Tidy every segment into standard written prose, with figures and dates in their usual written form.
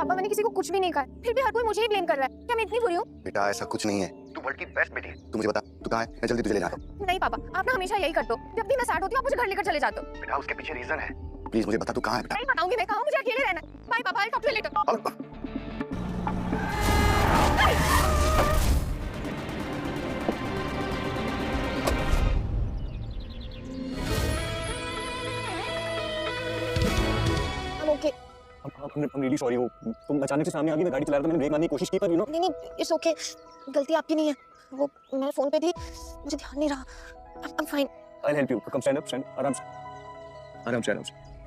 पापा मैंने किसी को कुछ भी नहीं कहा, फिर भी हर कोई मुझे ही ब्लेम कर रहा है। क्या मैं इतनी बुरी हूँ? बेटा ऐसा कुछ नहीं है, तू वर्ल्ड की बेस्ट बेटी है। तू मुझे बता तू कहाँ है, मैं जल्दी तुझे ले जाता हूँ। नहीं पापा, आप ना हमेशा यही करते हो, जब भी मैं सैड होती हूँ आप मुझे घर लेकर चले जाते हो। बेटा उसके पीछे रीजन है, प्लीज मुझे बता तू कहाँ है बेटा। नहीं बताऊंगी मैं कहाँ, मुझे अकेले रहना है। बाय पापा, I talk to you later. Okay. I'm really sorry हो। तुम अचानक से सामने आ गई, मैं गाड़ी चला रहा था, मैंने ब्रेक मारने की कोशिश की पर नहीं, इट्स ओके, गलती आपकी नहीं है। वो मैं फोन पे थी, मुझे ध्यान नहीं रहा। I'm fine. I'll help you. Come stand up, आराम से।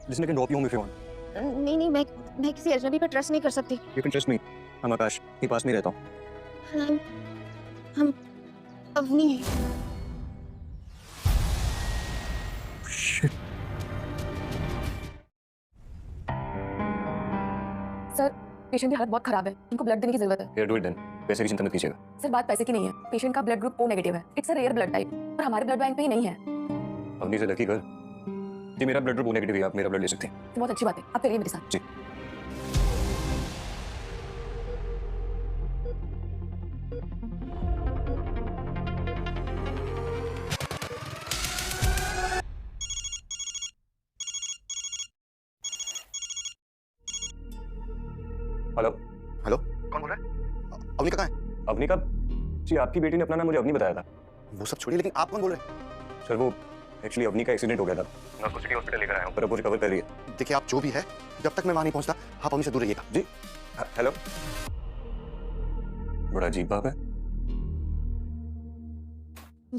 Listen, I can drop you home if you want. नहीं, मैं किसी अजनबी पे ट्रस्ट नहीं कर सकती। You can trust me. I'm आकाश, के पास में रहता हूँ। हम अवनी हैं। Shit. सर, पेशेंट की हालत बहुत खराब है, उनको ब्लड देने की जरूरत है। Here, do it then. पैसे की चिंता मत कीजिएगा। सर, बात पैसे की नहीं है, पेशेंट का ब्लड ग्रुप O नेगेटिव है। It's a rare blood type और हमारे ब्लड बैंक पे ही नहीं है। अवनी से लकी कर। जी मेरा ब्लड ग्रुप O नेगेटिव है, आप मेरा ब्लड ले सकते हैं। तो बहुत अच्छी बात है, आप चलिए मेरे साथ। जी। हेलो हेलो, कौन बोल रहा है? अवनी कहाँ है? अवनी का जी आपकी बेटी ने अपना नाम मुझे अवनी बताया था। वो सब छोड़िए, लेकिन आप कौन बोल रहे हैं? सर वो एक्चुअली अवनी का एक्सीडेंट हो गया था, मैं उसको सिटी हॉस्पिटल लेकर आया हूँ, पर अब वो रिकवर कर रही है। देखिए आप जो भी है, जब तक मैं वहां नहीं पहुंचता आप अवनी से दूर रहिएगा। जी हेलो, बड़ा अजीब बात है।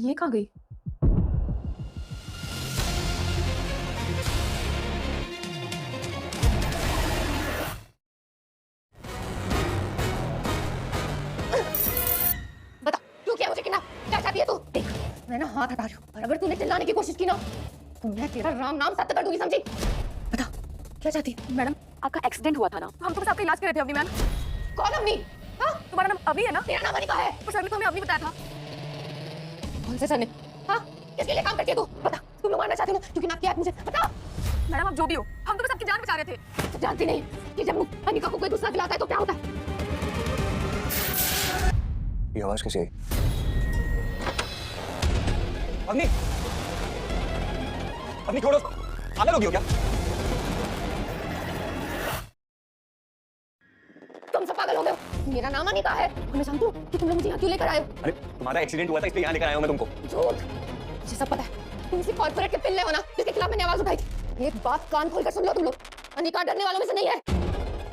ये कहाँ गई? बता क्यों किया मुझे किडनैप? क्या चाहती है तू? देख, मैं ना हाथ हटा रही हूँ और अगर तूने चिल्लाने की कोशिश की ना तो मैं तेरा राम नाम सत्य कर दूंगी, समझी? बता क्या चाहती है? मैडम, आपका एक्सीडेंट हुआ था ना, तो हम तो बस आपका इलाज कर रहे थे। अवनी मैम। कौन अवनी? हाँ, तुम्हारा नाम अभी है ना? तेरा नाम अनिका है। और सर ने तो हमें अवनी बताया था। कौन से सर ने? हाँ, किसके लिए काम करती है तू? बता, तुम लोग मारना चाहती हो ना? क्योंकि नाम क्या है मुझे बता। मैडम, आप जो भी हो, हम तो बस आपकी जान बचा रहे थे। तू जानती नहीं कि जब अनिका को कोई गुस्सा दिलाता है तो क्या होता है? ये आवाज कैसे आई? अवनी, अवनी छोड़ो, पागल हो गई हो क्या? तुम सब पागल हो गए हो। मेरा नाम अनिका है, मैं जानती हूँ कि तुम लोग मुझे यहाँ क्यों लेकर आए हो। अरे तुम्हारा एक्सीडेंट हुआ था इसलिए यहाँ लेकर आया हूँ मैं तुमको। झूठ, मुझे सब पता है। तुम इसी कॉर्पोरेट के पिल्ले हो ना जिसके खिलाफ मैंने आवाज उठाई थी। एक बात कान खोलकर सुन लो तुम लोग, अनिका डरने वालों में से नहीं है।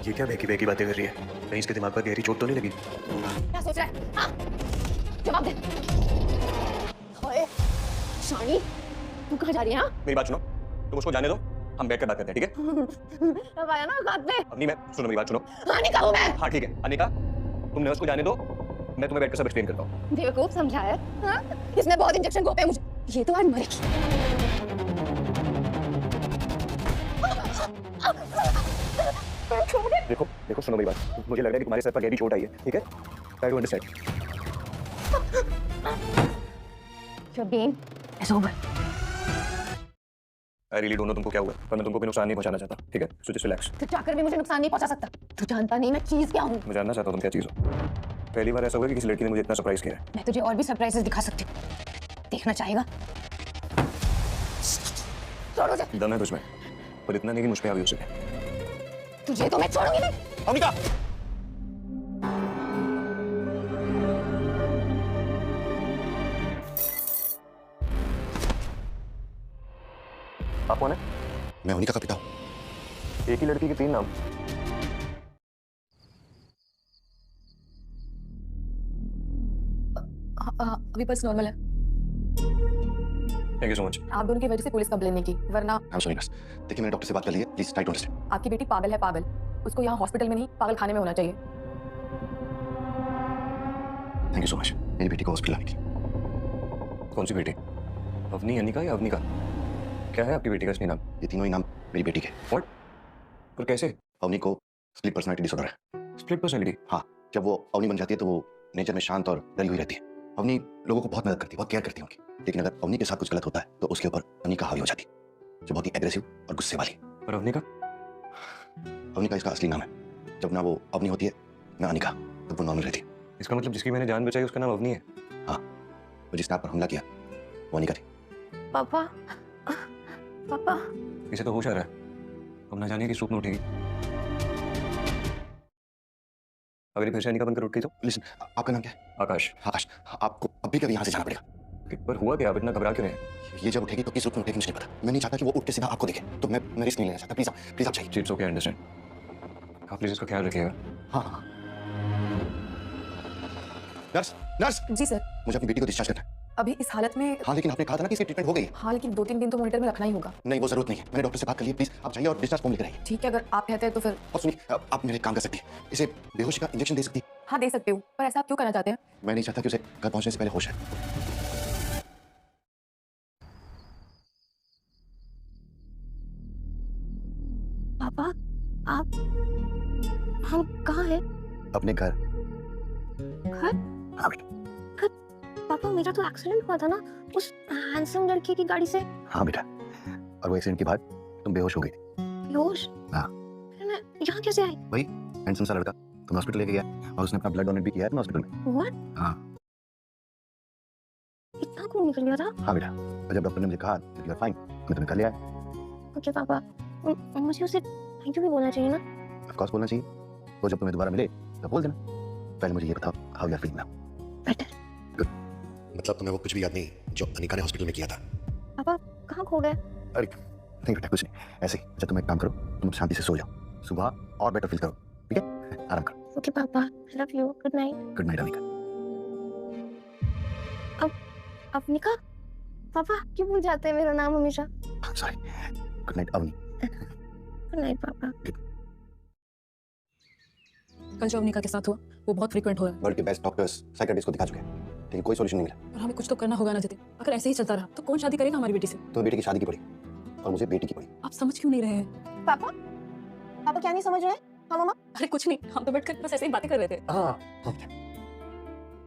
ये क्या बहकी बहकी बातें कर रही है? कहीं इसके दिमाग पर गहरी चोट तो नहीं लगी? क्या सोच रहा है? हाँ, जवाब दे। ओए, शानी, तू कहाँ जा रही है? हाँ? मेरी बात सुनो, तुम उसको जाने दो, हम बैठ कर बात करते हैं, ठीक है? अब आया ना बात पे। अवनी मैं सुनो मेरी बात सुनो। अनिका हूँ मैं। हाँ ठीक है, अनिका तुमने उसको जाने दो, मैं तुम्हें बैठ कर सब एक्सप्लेन करता हूँ। बेवकूफ समझा है? हाँ? इसने बहुत इंजेक्शन घोंपे हैं मुझे। ये तो आज मरेगी। देखो देखो सुनो मेरी बात, मुझे लग रहा है कि तुम्हारे सर पर गहरी चोट आई है, ठीक है? Try to understand. Your game is over. I really don't know तुमको क्या हुआ, पर मैं तुमको कोई नुकसान नहीं पहुंचाना चाहता, ठीक है? So just relax. तू जाकर भी मुझे नुकसान नहीं पहुंचा सकता। तू जानता नहीं मैं चीज क्या हूँ। मैं जानना चाहता हूँ तुम क्या चीज़ हो। पहली बार ऐसा हुआ कि किसी लड़की ने मुझे इतना सरप्राइज किया है। मैं तुझे और भी सरप्राइजेस दिखा सकती हूँ, देखना चाहेगा? छोड़ मुझे। दम है तुझमें, पर इतना नहीं कि मुझ पे हावी हो सके। तुझे तो मैं छोड़ूंगी नहीं। अनिका! आप कौन है? मैं अवनी का पिता हूँ। एक ही लड़की के 3 नाम। अभी बस नॉर्मल है। Thank you so much. आप दोनों की वजह से पुलिस कंप्लेन नहीं की, वरना आई एम सॉरी नर्स। देखिए मैंने डॉक्टर से बात कर ली है, प्लीज ट्राई टू अंडरस्टैंड। आपकी बेटी पागल है, पागल। उसको यहाँ हॉस्पिटल में नहीं, पागल खाने में होना चाहिए। थैंक यू सो मच मेरी बेटी को हॉस्पिटल लाने की। कौन सी बेटी? अवनी, अनिका या अवनिका? क्या है आपकी बेटी का असली नाम? ये तीनों ही नाम मेरी बेटी के। व्हाट? पर कैसे? अवनी को स्प्लिट पर्सनालिटी डिसऑर्डर है। Split personality? हाँ, जब वो अवनी बन जाती है तो वो नेचर में शांत और डरी हुई रहती है। अवनी लोगों को बहुत मदद करती है, बहुत केयर करती है उनकी, लेकिन अगर अवनी के साथ कुछ गलत होता है तो उसके ऊपर अनिका हावी हो जाती है, जो बहुत ही एग्रेसिव और गुस्से वाली। और अवनिका? अवनी का इसका असली नाम है जब ना वो अवनी होती है ना अनिका, तब वो नॉर्मल रहती है। इसका मतलब जिसकी मैंने जान बचाई उसका नाम अवनी है? हाँ, वो जिसने आप पर हमला किया वो अनिका थी। पापा, पापा, इसे तो होश आ रहा है, अब ना जानिए किस रूप में उठेगी। अगर ये फिर से अनिका बनकर उठती तो? लिसन, आपका नाम क्या है? आकाश। आकाश, आपको अभी कभी यहाँ से जाना पड़ेगा। पर हुआ क्या? आप इतना घबरा क्यों रहे हैं? ये जब उठेगी तो किस रूप में उठेगी मुझे नहीं पता। मैं नहीं चाहता कि वो उठ के सीधा आपको देखे, तो मैं रिस्क नहीं लेना चाहता। प्लीज आप चाहिए। It's okay, understand. आप प्लीज इसका ख्याल रखिएगा। हाँ हाँ। नर्स, नर्स, जी सर। मुझे अपनी बेटी को डिस्चार्ज करना है। अभी इस हालत में? हाँ, लेकिन आपने कहा था ना कि इसकी ट्रीटमेंट हो गई है। हाँ, लेकिन 2-3 दिन तो मॉनिटर में रखना ही होगा। नहीं, वो जरूरत नहीं है। मैंने डॉक्टर से बात कर ली है। प्लीज आप जाइए और डिस्चार्ज फॉर्म लेकर आइए। ठीक है, अगर आप कहते हैं तो फिर। और सुनिए, आप मेरे काम कर सकती है। इसे बेहोशी का इंजेक्शन दे सकती है। हाँ, दे सकते हो, पर ऐसा आप क्यों करना चाहते हैं? मैं नहीं चाहता कि उसे घर पहुंचने से पहले होश है। पापा, आप, हम कहाँ हैं? अपने घर। घर? हाँ बेटा। पापा, मेरा तो एक्सीडेंट हुआ था ना उस हैंडसम लड़के की गाड़ी से। हाँ बेटा, और वो एक्सीडेंट के बाद तुम बेहोश हो गई थी। बेहोश? हाँ। फिर मैं यहाँ कैसे आई? वही हैंडसम सा लड़का तुम हॉस्पिटल लेके गया और उसने अपना ब्लड डोनेट भी किया है हॉस्पिटल में। What? हाँ। इतना खून निकल गया था? हाँ बेटा, और जब डॉक्टर ने मुझे कहा यू आर फाइन, मैं तुम्हें कर लिया है। ओके पापा, मुझे उसे थैंक यू भी बोलना चाहिए ना? ऑफ कोर्स बोलना चाहिए। वो जब तुम्हें दोबारा मिले तो बोल देना, पहले मुझे ये बताओ how you are feeling now. Better. Good. मतलब तुम्हें वो कुछ भी याद नहीं जो अनिका ने हॉस्पिटल में किया था? पापा, कहाँ खो गए? अरे नहीं बेटा, कुछ नहीं, ऐसे ही। अच्छा तुम एक काम करो, तुम शांति से सो जाओ, सुबह और बेटर फील करो, ठीक है? आराम करो। ओके पापा, I love you, good night. Good night Anika. Avanika? पापा क्यों भूल जाते हैं मेरा नाम हमेशा? Sorry, good night Avani. Good night पापा। कल जो अवनिका के साथ हुआ वो बहुत फ्रीक्वेंट हो रहा है वर्ल्ड के बेस्ट डॉक्टर्स साइकियाट्रिस्ट को दिखा चुके हैं, लेकिन कोई सॉल्यूशन नहीं मिला। और हमें कुछ तो करना होगा ना जतिन। अगर ऐसे ही चलता रहा तो कौन शादी करेगा हमारी बेटी से? तो बेटी की शादी की पड़ी और मुझे बेटी की पड़ी। आप समझ क्यों नहीं रहे हैं? पापा, पापा क्या नहीं समझ रहे? हाँ मम्मा? अरे कुछ नहीं, हम तो बैठकर बस ऐसे ही बातें कर रहे थे।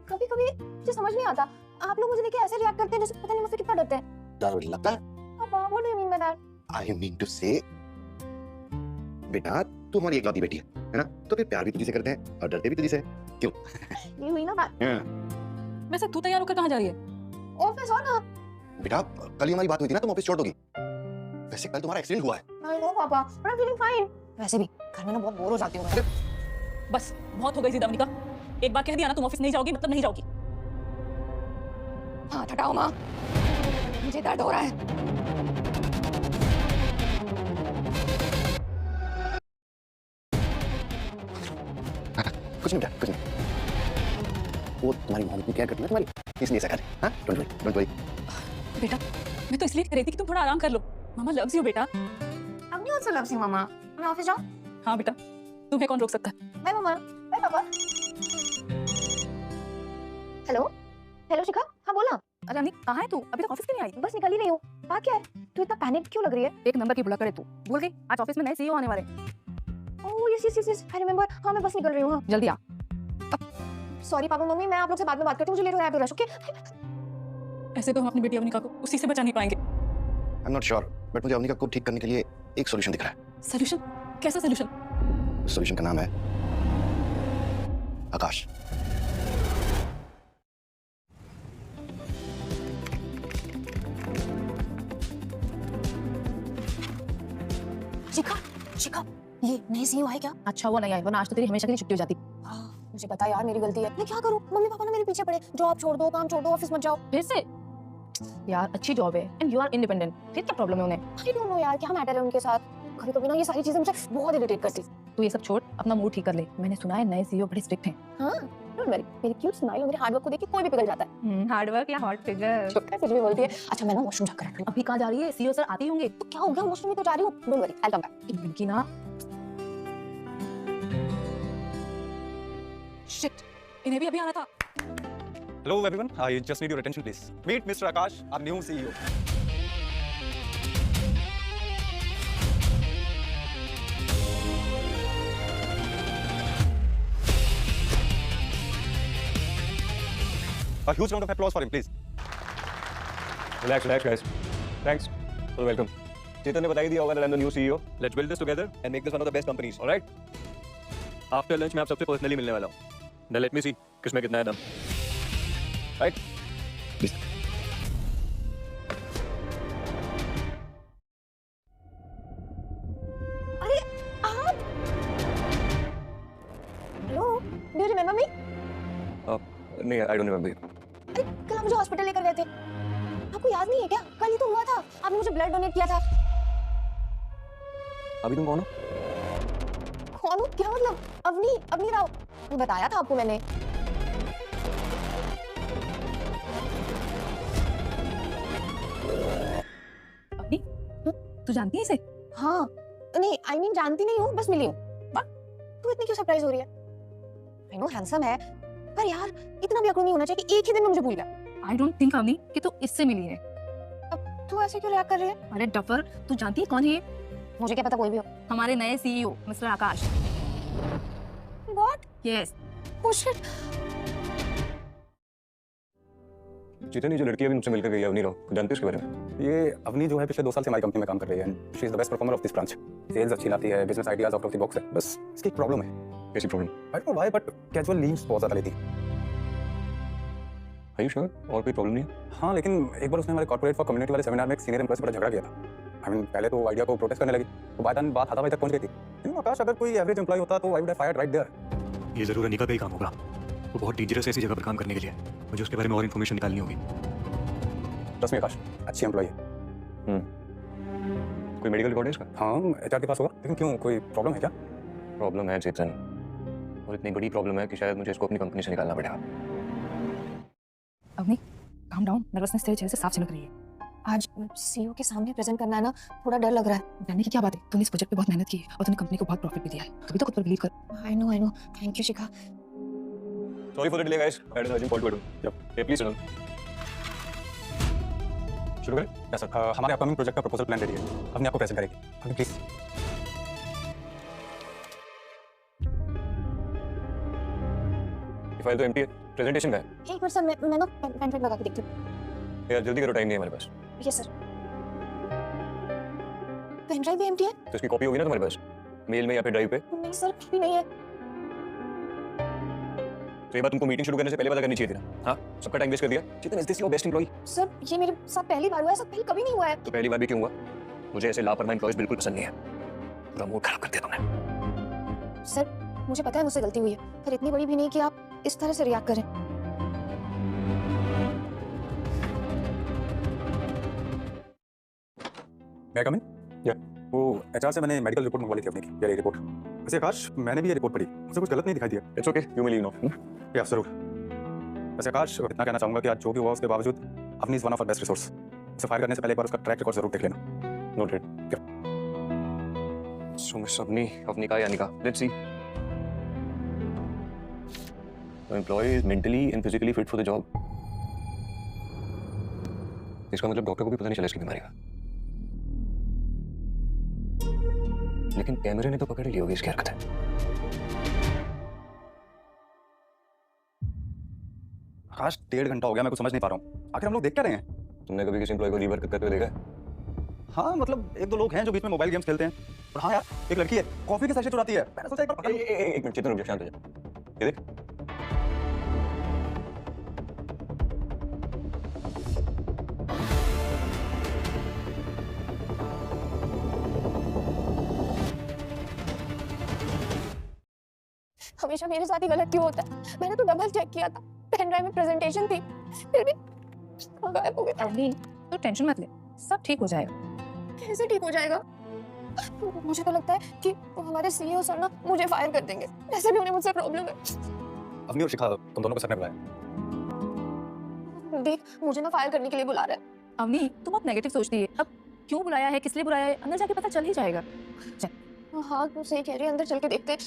कभी कभी मुझे समझ नहीं आता, आप लोग मुझे लेके ऐसे रिएक्ट करते हैं जैसे पता नहीं मुझसे कितना डरते हैं। डर लगता है? पापा, what do you mean by that? I mean to say बेटा तू हमारी इकलौती बेटी है ना? तो फिर प्यार भी तुझे से करते हैं और डरते भी तुझे से। क्यों? ये हुई ना बात। वैसे तू तैयार होकर कहाँ जा रही है? ऑफिस हो ना? बेटा कल ही हमारी बात हुई थी ना, तुम ऑफिस छोड़ दोगी। वैसे कल तुम्हारा एक्सीडेंट हुआ है। आई नो पापा, but I am feeling fine. वैसे भी घर में ना बहुत बोर हो जाती हूँ मैं। बस बहुत हो गई जिद अवनिका। एक बार कह दिया ना तुम ऑफिस नहीं जाओगी मतलब नहीं जाओगी। हाथ हटाओ माँ, मुझे दर्द हो रहा है। कुछ नहीं बेटा, कुछ नहीं। वो तुम्हारी मॉम इतनी केयर करती है तुम्हारी, इसलिए ऐसा कर। हाँ, डोंट वरी, डोंट वरी। बेटा मैं तो इसलिए कह रही थी कि तुम थोड़ा आराम कर लो। मामा लव्स यू बेटा। अब नहीं also loves you मामा। मैं ऑफिस जाऊँ? हाँ बेटा, तुम्हें कौन रोक सकता है? बाय मामा, बाय पापा। हेलो, हेलो शिखा, हाँ बोला। अरे अवनी कहाँ है तू? अभी तक ऑफिस क्यों नहीं आई? बस निकल ही रही हूँ। बात क्या है? तू इतना पैनिक क्यों लग रही है? एक नंबर की बुला करे तू। भूल गई आज ऑफिस में नए सीईओ आने वाले। Oh yes yes yes, I remember. हाँ मैं बस निकल रही हूँ। हाँ जल्दी आ। सॉरी पापा मम्मी, मैं आप लोग से बाद में बात करती हूँ, मुझे लेट हो रहा है टू रश। ओके? ऐसे तो हम अपनी बेटी अवनिका को उसी से बचा नहीं पाएंगे। I am not sure, but मुझे अवनिका को ठीक करने के लिए एक सॉल्यूशन दिख रहा है। सॉल्यूशन? कैसा सॉल्यूशन? उस सॉल्यूशन का नाम है आकाश। शिखा, शिखा, ये नए सीईओ आए क्या? अच्छा हुआ नहीं आई, वरना आज तो तेरी हमेशा के लिए छुट्टी हो जाती। मुझे पता यार, मेरी गलती है। मैं क्या करूँ? मम्मी पापा ना मेरे पीछे पड़े, जॉब छोड़ दो, काम छोड़ दो, ऑफिस मत जाओ। फिर से? यार अच्छी जॉब है एंड यू आर इंडिपेंडेंट, फिर क्या प्रॉब्लम है उन्हें? आई डोंट नो यार, क्या मैटर है उनके साथ। कभी कभी ना ये सारी चीजें मुझे बहुत इरिटेट करती। तू ये सब छोड़, अपना मूड ठीक कर ले। मैंने सुना है नए सीईओ बड़े स्ट्रिक्ट हैं। हाँ, डोंट वरी, मेरी क्यूट स्माइल और मेरे हार्ड वर्क को देख के कोई भी पिघल जाता है। हार्ड वर्क या हॉट फिगर? छोटा कुछ भी बोलती है। अच्छा मैं ना वॉशरूम जाकर आती हूँ। अभी कहाँ जा रही है? सीईओ सर आते ही होंगे। तो क्या हो गया, वॉशरूम में तो जा रही हूँ। Don't worry, I come back. इनकी ना शिट, इन्हें भी अभी आना था। Hello everyone, I just need your attention please. Meet Mr. Akash, our new CEO. A huge round of applause for him please. Relax, relax, guys. Thanks for the welcome. Chetan ने बता ही दिया होगा that I'm the new CEO. Let's build this together and make this one of the best companies. All right? After lunch मैं आप सबसे personally मिलने वाला हूँ. Now let me see किसमें कितना है दम. Right? Please. अरे आप हेलो, डू यू रिमेंबर मी? नहीं, I don't remember you. अरे कल आप मुझे हॉस्पिटल लेकर गए थे, आपको याद नहीं है क्या? कल ही तो हुआ था, आपने मुझे ब्लड डोनेट किया था. अभी तुम कौन हो? कौन हो? क्या मतलब? अवनी राव. बताया था आपको मैंने. अवनी, तू जानती है इसे? हाँ, नहीं आई मीन जानती नहीं हूँ, बस मिली हूँ. तू इतनी क्यों सरप्राइज हो रही है? आई नो हैंडसम है, पर यार इतना भी अक्ल नहीं होना चाहिए कि एक ही दिन में मुझे भूल गया. आई डोंट थिंक अवनी कि तू इससे मिली है. तू ऐसे क्यों रिएक्ट कर रही है? अरे डफर, तू जानती है कौन है ये? मुझे क्या पता, कोई भी हो. हमारे नए CEO mister Akash. What? Yes. Oh shit. Chetan, ये जो लड़की अभी मुझसे मिलकर गई है अवनी राव, जानते हो इसके बारे में? ये अवनी जो है पिछले 2 साल से हमारी कंपनी में काम कर रही है. She is the best performer of this branch. Sales अच्छी लाती है, business ideas out of the box है. बस इसकी एक प्रॉब्लम है. कैसी problem? I don't know why but casual leaves बहुत ज्यादा लेती है. Are you sure? और कोई प्रॉब्लम नहीं है? हाँ, लेकिन एक बार उसने हमारे कॉर्पोरेट फॉर कम्युनिटी वाले सेमिनार में एक सीनियर एम्प्लॉय से बड़ा झगड़ा किया था. आई मीन पहले तो आइडिया को प्रोटेस्ट करने लगी, तो बात हाथापाई तक पहुंच गई थी. लेकिन आकाश, अगर कोई एवरेज एम्प्लॉय होता तो I would have fired right there. ये जरूर अनिका का ही काम होगा. वो बहुत डेंजरस है ऐसी जगह पर काम करने के लिए. मुझे उसके बारे में और इन्फॉर्मेशन निकालनी होगी. ट्रस्ट मी आकाश, अच्छी एम्प्लॉय है. कोई मेडिकल रिकॉर्ड है इसका? हाँ, एचआर के पास होगा. लेकिन क्यों, कोई प्रॉब्लम है क्या? प्रॉब्लम है चेतन, और इतनी बड़ी प्रॉब्लम है कि शायद मुझे इसको अपनी कंपनी से निकालना पड़ेगा. Avani, calm down. नर्वसनेस तेरे चेहरे से साफ झलक रही है. आज सीईओ के सामने प्रेजेंट करना है ना, थोड़ा डर लग रहा है. जानने की क्या बात है? तूने इस प्रोजेक्ट पे बहुत मेहनत की है और तूने कंपनी को बहुत प्रॉफिट भी दिया है. कभी तो खुद पर बिलीव कर. I know. Thank you Shikha. Sorry for the delay guys. I had an urgent call to do. Hey please सुनो. शुरू करें? Yes sir. हमारे अपकमिंग प्रोजेक्ट का प्रपोजल प्लान रेडी है. अपने आपको प्रेजेंट करेगी. अभी प्लीज. ये फाइल तो एम्प्टी है. प्रेजेंटेशन का है. एक मिनट सर, मैं ना पेन लगा के देखती हूँ. यार जल्दी करो, टाइम नहीं है हमारे पास. Yes sir. पेन ड्राइव भी एम्प्टी है? तो इसकी कॉपी होगी ना तुम्हारे पास, मेल में या फिर ड्राइव पे? नहीं सर, भी नहीं है. तो ये बात तुमको मीटिंग शुरू करने से पहले पता करनी चाहिए थी ना. हाँ, सबका टाइम वेस्ट कर दिया. Chetan, is this your best employ? Sir ये मेरे साथ पहली बार हुआ है, सर पहले कभी नहीं हुआ है. तो पहली बार भी क्यों हुआ? मुझे ऐसे लापरवाह एम्प्लॉयज बिल्कुल पसंद नहीं है. पूरा मूड खराब कर दिया तुमने. सर मुझे पता है मुझसे गलती हुई है, पर इतनी बड़ी भी नहीं कि आप इस तरह से रिएक्ट करें. मैं कम इन? या. वो एचआर से मैंने मेडिकल रिपोर्ट मंगवा ली थी अपनी की, ये रिपोर्ट. वैसे आकाश, मैंने भी ये रिपोर्ट पढ़ी, मुझे कुछ गलत नहीं दिखाई दिया. It's okay, you may leave now. या जरूर. वैसे आकाश, इतना कहना चाहूंगा कि आज जो भी हुआ उसके बावजूद अपनी is one of our best resource. उसे फायर करने से पहले एक बार उसका ट्रैक रिकॉर्ड जरूर देख लेना. नोटेड. सो मिस अवनी का यानी का, let's see. The employee is mentally and physically fit for the job. इसका मतलब डॉक्टर को भी पता नहीं चला इसकी बीमारी का. लेकिन कैमरे ने तो पकड़ ही ली होगी इसकी हरकत है. आकाश, 1.5 घंटा हो गया, मैं कुछ समझ नहीं पा रहा हूँ. आखिर हम लोग देख क्या रहे हैं? तुमने कभी किसी एम्प्लॉय को लीवर करते हुए देखा है? हाँ, मतलब 1-2 लोग हैं जो बीच में मोबाइल गेम्स खेलते हैं. और हाँ यार, एक लड़की है, कॉफी के सैशे चुराती है. मैंने सोचा एक बार पकड़ लूं. एक मिनट चेतन, रुक जा, शांत हो जा. ये देख. हमेशा मेरे साथ ही गलत क्यों होता है? मैंने तो डबल चेक किया था, पेन ड्राइव में प्रेजेंटेशन थी, फिर भी गायब हो गया. अवनी, तू टेंशन मत ले, सब ठीक हो जाएगा. कैसे ठीक हो जाएगा? मुझे तो लगता है कि हमारे सीईओ सर ना मुझे फायर कर देंगे. ऐसे भी उन्हें मुझसे प्रॉब्लम है. अवनी और शिखा, तुम दोनों को सर ने बुलाया. देख, मुझे ना फायर करने के लिए बुला रहा है. अवनी, तुम बहुत नेगेटिव सोचती है. अब क्यों बुलाया है, किस लिए बुलाया है, अंदर जाके पता चल ही जाएगा. चल. हाँ तू सही कह रही है, अंदर चल के देखते हैं.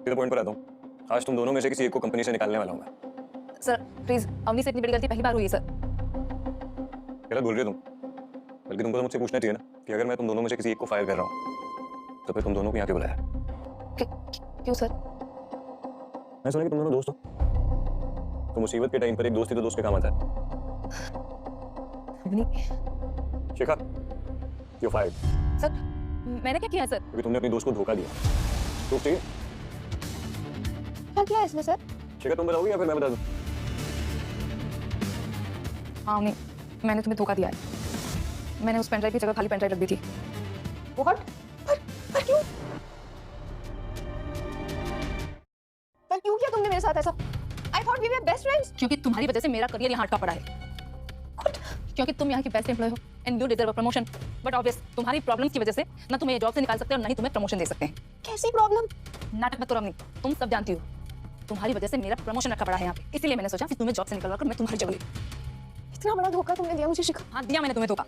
सीधा पॉइंट पर आता हूँ. आज तुम दोनों में से किसी एक को कंपनी से निकालने वाला हूँ मैं. सर प्लीज, अवनी से इतनी बड़ी गलती पहली बार हुई है सर. गलत बोल रही हो तुम. बल्कि तुमको तो मुझसे पूछना चाहिए ना कि अगर मैं तुम दोनों में से किसी एक को फायर कर रहा हूँ तो फिर तुम दोनों को यहाँ क्यों बुलाया? क्यों सर? मैं सुना कि तुम दोनों दोस्त हो. तो मुसीबत के टाइम पर एक दोस्ती तो दोस्त के काम आता है. अवनी, शिखा, यू फायर्ड सर मैंने क्या किया सर? क्योंकि तुमने अपनी दोस्त को धोखा दिया। प्रूफ चाहिए? क्या किया इसने सर? शिखा तुम बताओगी या फिर मैं बता दूं? हाँ अवनी, मैंने तुम्हें धोखा दिया है। मैंने उस पेनड्राइव की जगह खाली पेनड्राइव रख दी थी। व्हाट? पर क्यों? पर क्यों किया तुमने मेरे साथ ऐसा? I thought we were best friends. क्योंकि तुम्हारी वजह से मेरा करियर यहाँ अटका पड़ा है। क्योंकि तुम यहाँ की बेस्ट एम्प्लॉय हो and you deserve a promotion, but obvious तुम्हारी प्रॉब्लम्स की वजह से ना तुम्हें ये जॉब से निकाल सकते हैं और ना ही तुम्हें प्रमोशन दे सकते हैं। कैसी प्रॉब्लम? नाटक मत करो अवनी, तुम सब जानती हो तुम्हारी वजह से मेरा प्रमोशन अटका पड़ा है यहाँ पे, इसीलिए मैंने सोचा कि तुम्हें जॉब से निकलवा कर मैं तुम्हारी जगह लूं। इतना बड़ा धोखा तुमने दिया मुझे शिखा। हाँ दिया मैंने तुम्हें धोखा।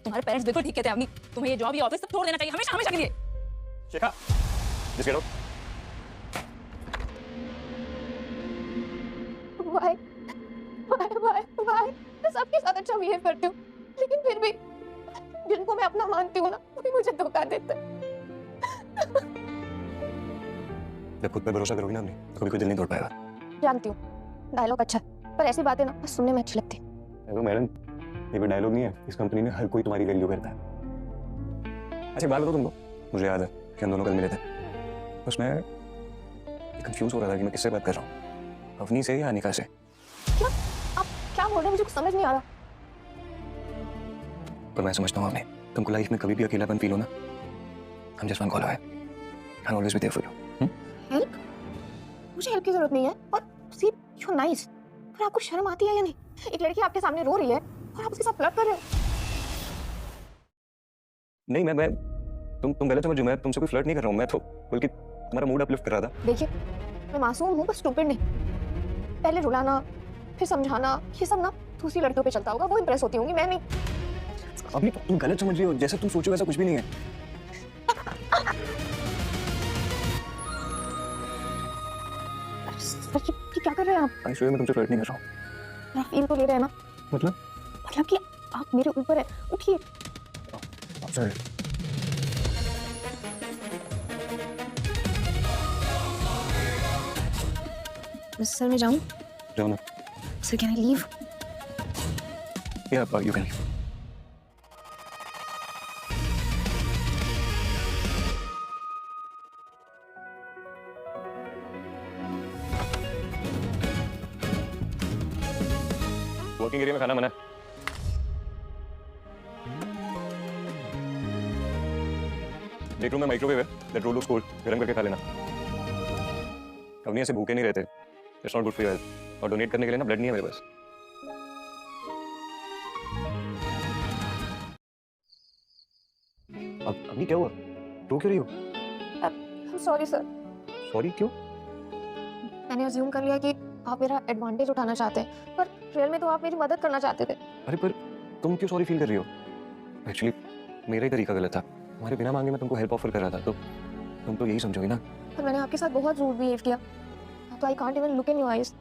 तुम्हारे पेरेंट्स बिल्कुल ठीक कहते हैं अवनी, तुम्हें ये जॉब या ऑफिस सब छोड़ देना चाहिए हमेशा हमेशा के लिए। शिखा, just get out. Why? मैं सबके साथ अच्छा बिहेव करती हूँ, लेकिन फिर भी जिनको मैं अपना मानती हूँ ना, वो भी मुझे धोखा देते हैं। जब खुद पे भरोसा करोगी ना अपनी, तो कभी कोई दिल नहीं तोड़ पाएगा। जानती हूँ डायलॉग अच्छा है, पर ऐसी बातें ना बस सुनने में अच्छी लगती है। देखो मैडम, ये कोई डायलॉग नहीं है, इस कंपनी में हर कोई तुम्हारी वैल्यू करता है। अच्छा बात बताओ तुमको, मुझे याद है कि हम दोनों कल मिले थे, बस मैं कंफ्यूज हो रहा था कि मैं किससे बात कर रहा हूँ, अवनी से या अनिका से। क्या? आप क्या बोल रहे हैं? मुझे कुछ समझ नहीं आ रहा। पर मैं समझता हूँ अवनी, तुमको लाइफ में कभी भी अकेलापन फील हो ना, हम just one call away, I'll always be there for you. Help? मुझे हेल्प की जरूरत नहीं है। और सी यू नाइस, पर आपको शर्म आती है या नहीं? एक लड़की आपके सामने रो रही है और आप उसके साथ फ्लर्ट कर रहे हो। नहीं मैं तुम गलत समझ रहे हो, मैं तुमसे कोई फ्लर्ट नहीं कर रहा हूँ, मैं तो बल्कि तुम्हारा मूड अपलिफ्ट कर रहा था। देखिए मैं मासूम हूँ, बस स्टूपिड नहीं। पहले रुलाना फिर समझाना, ये सब ना दूसरी लड़कियों पे चलता होगा, वो इंप्रेस होती होंगी, मैं नहीं। अभी तुम गलत समझ रही हो, जैसे तुम सोचो वैसा कुछ भी नहीं है। सच ये क्या कर रहे हैं आप? आई स्वेयर मैं तुमसे फ्लर्ट नहीं कर रहा हूँ। आप फील तो ले रहे हैं ना? मतलब कि आप मेरे ऊपर है। उठिए। सॉरी। सर मैं जाऊँ? जाओ ना। Sir can I leave? Yeah you can leave. Working area में खाना मना है। एक रूम में माइक्रोवेव है, दैट रोल लुक्स कोल्ड, गरम करके खा लेना। अवनी ऐसे भूखे नहीं रहते, it's not good for your health. और डोनेट करने के लिए ना ब्लड नहीं है मेरे पास। अब अवनी क्या हुआ, रो क्यों रही हो? सॉरी सर, सॉरी क्यों? मैंने अज्यूम कर लिया कि आप मेरा एडवांटेज उठाना चाहते हैं, पर रियल में तो आप मेरी मदद करना चाहते थे। अरे पर तुम क्यों सॉरी फील कर रही हो? एक्चुअली मेरा ही तरीका गलत था, तुम्हारे बिना मांगे मैं तुमको हेल्प ऑफर कर रहा था, तो तुम तो यही समझोगी ना। पर मैंने आपके साथ बहुत रूड बिहेव किया, तो I can't even look in your eyes.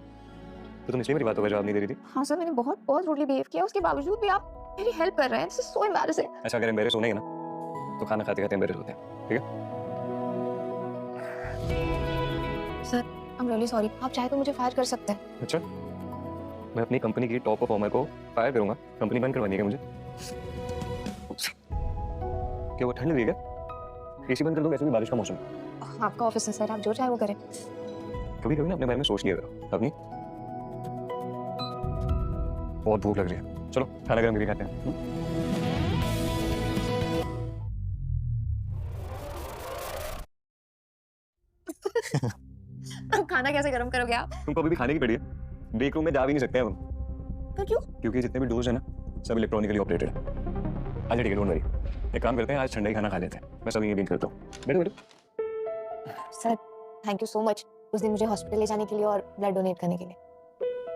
तो तुम इसलिए मेरी बातों का जवाब नहीं दे रही थी? हाँ सर, मैंने बहुत रूडली बिहेव किया, उसके बावजूद भी आप मेरी हेल्प कर रहे हैं। This is so embarrassing. अच्छा अगर एम्बेरस होने है ना, तो खाना खाते खाते एम्बेरस होते हैं, ठीक है? Sir I am really sorry, आप चाहे तो मुझे फायर कर सकते हैं। अच्छा मैं अपनी कंपनी की टॉप परफॉर्मर को फायर करूंगा, कंपनी बंद करवानी है मुझे? क्या वो ठंड लगी क्या? एसी बंद कर दो, वैसे भी बारिश का मौसम है। आपका ऑफिस है सर, आप जो चाहे वो करें। कभी कभी ना अपने बारे में सोच लिया करो। अपनी बहुत भूख लग रही है, चलो खाना गरम करके खाते हैं। खाना कैसे गर्म करोगे आप? तुमको अभी भी खाने की पड़ी है, ब्रेक रूम में जा भी नहीं सकते हैं हम, तो क्यों? क्योंकि जितने भी डोर्स है ना सब इलेक्ट्रॉनिकली ऑपरेटेड है। अच्छा ठीक है, डोंट वरी, एक काम करते हैं, आज ठंडा ही खाना खा लेते हैं। मैं सब यहीं बीन करता हूँ, बैठो बैठो। Sir thank you so much, उस दिन मुझे हॉस्पिटल ले जाने के लिए और ब्लड डोनेट करने के लिए।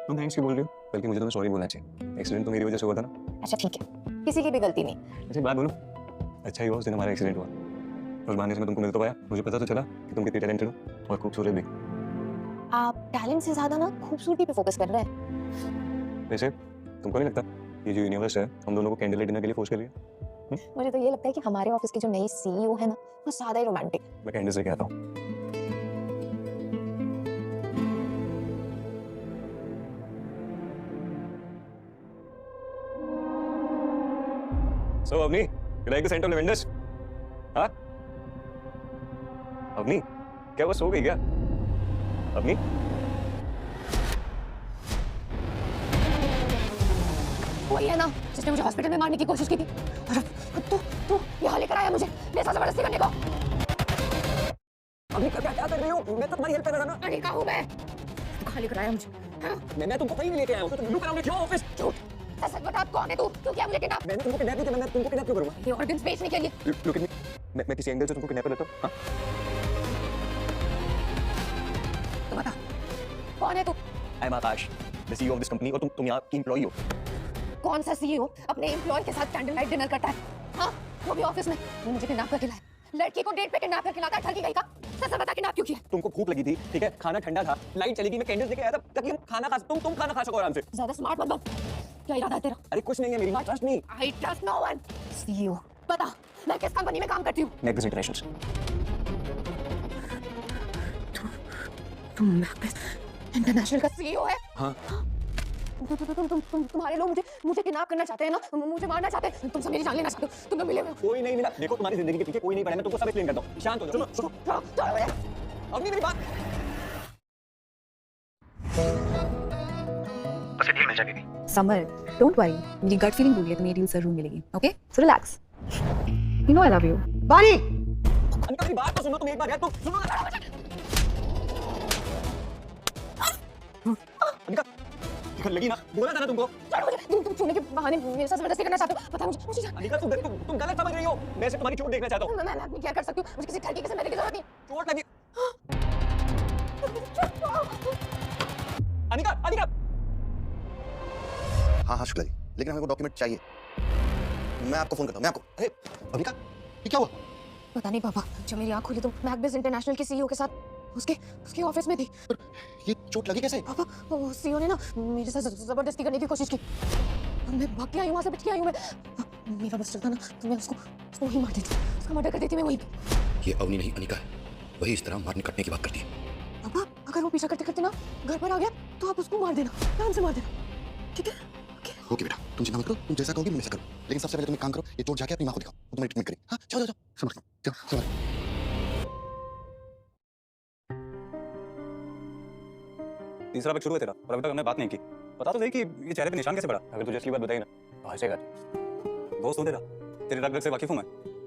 तुम थैंक्स क्यों बोल रही हो? बल्कि मुझे तुम्हें सॉरी बोलना चाहिए, एक्सीडेंट तो मेरी वजह से हुआ था ना। अच्छा ठीक है, किसी की भी गलती नहीं। अच्छा बात बोलूं, अच्छा ही हुआ उस दिन हमारा एक्सीडेंट हुआ, उस बहाने से मैं तुमको मिल तो पाया, मुझे पता तो चला कि तुम कितनी टैलेंटेड हो और खूबसूरत भी। आप टैलेंट से ज्यादा ना खूबसूरती पे फोकस कर रहे हैं। वैसे तुमको नहीं लगता ये जो यूनिवर्स है हम दोनों को कैंडल लाइट डिनर के लिए फोर्स कर रही है? मुझे तो ये लगता है कि हमारे ऑफिस की जो नई सीईओ है ना, वो ज्यादा ही रोमांटिक। मैं कैंडल से कहता हूँ। So Avni, you like the scent of lavenders? हाँ? अवनी, क्या वो सो गई क्या? अवनी? वही है ना जिसने मुझे हॉस्पिटल में मारने की कोशिश की थी। और अब तू यहाँ लेकर आया मुझे मेरे साथ जबरदस्ती करने को। अवनी क्या कर रही हो? मैं तो तुम्हारी हेल्प कर रहा था ना। अरे कहाँ हूँ मैं? तू कहाँ लेकर आया मुझे? हाँ? मैं तुमको कहीं नहीं लेके आया हूँ। तो तुम look around at your office. झूठ। सच बता कौन है तू? तू क्या मुझे किडनैप? मैंने तुमको किडनैप नहीं किया। मैं तुमको किडनैप क्यों करूँगा? ये ऑर्गन्स बेचने के लिए। Look at me. मैं किसी एंगल से तुमको किडनैप कर लेता हूँ। हाँ? तो बता कौन है तू? I am Akash, the CEO of this company, और तुम यहाँ की एम्प्लॉई हो। कौन सा सीईओ अपने एम्प्लॉय के साथ कैंडल लाइट डिनर करता है? हाँ, वो भी ऑफिस में। वो मुझे किडनैप करके लाया। लड़की को डेट पे किडनैप करके लाता है, ठगी गई का। सच बता किडनैप क्यों किया? तुमको भूख लगी थी, ठीक है? खाना ठंडा था, लाइट चली गई, मैं कैंडल्स लेके आया था ताकि हम खाना खा तुम खाना खा सको आराम से। ज्यादा स्मार्ट मत बन। क्या इरादा है तेरा? अरे कुछ नहीं है मेरी, trust me. I trust no one. CEO बता मैं किस कंपनी में काम करती हूँ? Magnus international. तुम मैग्नस इंटरनेशनल का सीईओ है? हाँ। तुम्हारे लोग मुझे किडनैप करना चाहते हैं ना, मुझे मारना चाहते हैं। तुम सब मेरी जान लेना चाहते हो। तुम लोग मिले हुए हो। कोई नहीं मिला। देखो तुम्हारी जिंदगी के पीछे कोई नहीं पड़ा है, मैं तुमको सब एक्सप्लेन करता हूँ। शांत हो जाओ। सुनो अवनी मेरी बात। बस डील मिल जाएगी। समर, डोंट वरी, मेरी गट फीलिंग बोली है तुम्हें डील सर रूम मिलेगी, okay? So relax. You know I love you. बानी, अनिका मेरी बात तो सुनो, तुम एक बार यार, तुम सुनो ना। अनिका, दिक्कत लगी ना? बोला था ना तुमको। तुम छूने के बहाने मेरे साथ जबरदस्ती करना चाहते हो। पता है मुझे अनिका तुम गलत समझ रही हो। मैं सिर्फ तुम्हारी चोट देखना चाहता हूँ। मैं अपनी केयर कर सकती हूँ। मुझे किसी ठगी से मेरे की जरूरत नहीं। चोट लगी। अनिका, अनिका। हाँ शुक्ला जी, लेकिन हमें वो डॉक्यूमेंट चाहिए। मैं आपको फोन करता हूँ। मैं आपको अरे अनिका, ये क्या हुआ? पता नहीं पापा, जब मेरी आँख खुली तो मैग्नस इंटरनेशनल के सीईओ के साथ उसके ऑफिस में थी। ये चोट लगी कैसे? पापा वो सीईओ ने ना मेरे साथ जबरदस्ती करने की कोशिश की। मैं भाग के आई हूँ, वहाँ से बच के आई हूँ मैं। मेरा बस चलता ना तो मैं उसको ही मार देती, उसका मर्डर कर देती मैं वहीं पे। ये अवनी नहीं अनिका है, वही इस तरह मारने कटने की बात करती है। पापा अगर वो पीछा करते करते ना घर पर आ गया तो आप उसको मार देना, ध्यान से मार देना, ठीक है? ओके बेटा, तुम चिंता मत करो, तुम जैसा कहोगे मैं वैसा करूँ। लेकिन सबसे पहले तुम एक काम करो, ये चोट जाके अपनी माँ को दिखाओ, वो तुम्हारी ट्रीटमेंट करेगी। हाँ जाओ जाओ समझ लो, जाओ समझ। तीसरा बैग शुरू है तेरा और अभी तक हमने बात नहीं की। बता तो सही कि ये चेहरे पे निशान कैसे पड़ा? अगर तुझे असली बात बताई ना तो हंसेगा। दोस्त हूँ तेरा, तेरे रग रग से वाकिफ हूँ मैं।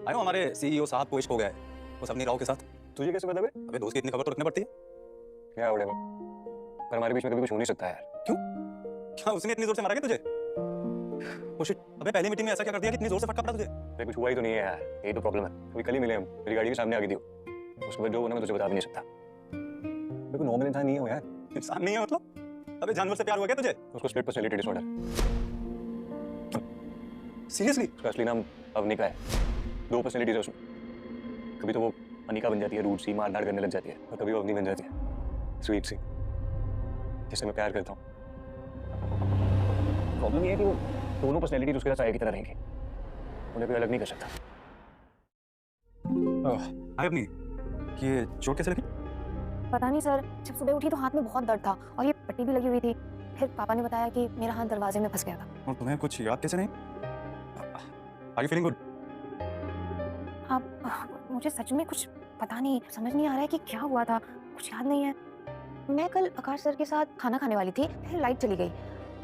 आयो हमारे सीईओ साहब को इश्क हो गया है उस अपनी राव के साथ। तुझे कैसे पता बे? अबे दोस्त की इतनी खबर तो रखनी पड़ती है। क्या उड़ेगा? पर हमारे बीच में कभी कुछ हो नहीं सकता यार। क्यों? क्या उसने इतनी जोर से मारा क्या तुझे? ओ शिट, अबे पहली मीटिंग में ऐसा क्या कर दिया कि इतनी जोर से फटका पड़ा तुझे? अरे कुछ हुआ ही तो नहीं है यार, यही तो प्रॉब्लम है। अभी कल ही मिले हम, मेरी गाड़ी के सामने आ गई थी वो। उसके बाद जो होना मैं तुझे बता भी नहीं सकता। मैं कोई नॉर्मल इंसान नहीं हूँ यार। इंसान नहीं है मतलब? अबे जानवर से प्यार हुआ क्या तुझे? उसको स्प्लिट पर्सनैलिटी डिसऑर्डर। सीरियसली? उसका असली नाम अवनिका है। 2 पर्सनैलिटीज है उसमें। कभी तो वो अनिका बन जाती है, रूड सी मार धाड़ करने लग जाती है, और कभी वो अवनी बन जाती है, स्वीट सी, जिससे मैं प्यार करता हूँ। प्रॉब्लम ये है कि वो दोनों पर्सनैलिटीज उसके साथ साया की तरह रहेंगी, उन्हें कोई अलग नहीं कर सकता। हाय अपनी, ये चोट कैसे लगी? पता नहीं सर, जब सुबह उठी तो हाथ में बहुत दर्द था और ये पट्टी भी लगी हुई थी। फिर पापा ने बताया कि मेरा हाथ दरवाजे में फंस गया था। और तुम्हें कुछ याद कैसे नहीं? Are you feeling good? अब मुझे सच में कुछ पता नहीं, समझ नहीं आ रहा है कि क्या हुआ था, कुछ याद नहीं है। मैं कल आकाश सर के साथ खाना खाने वाली थी, फिर लाइट चली गई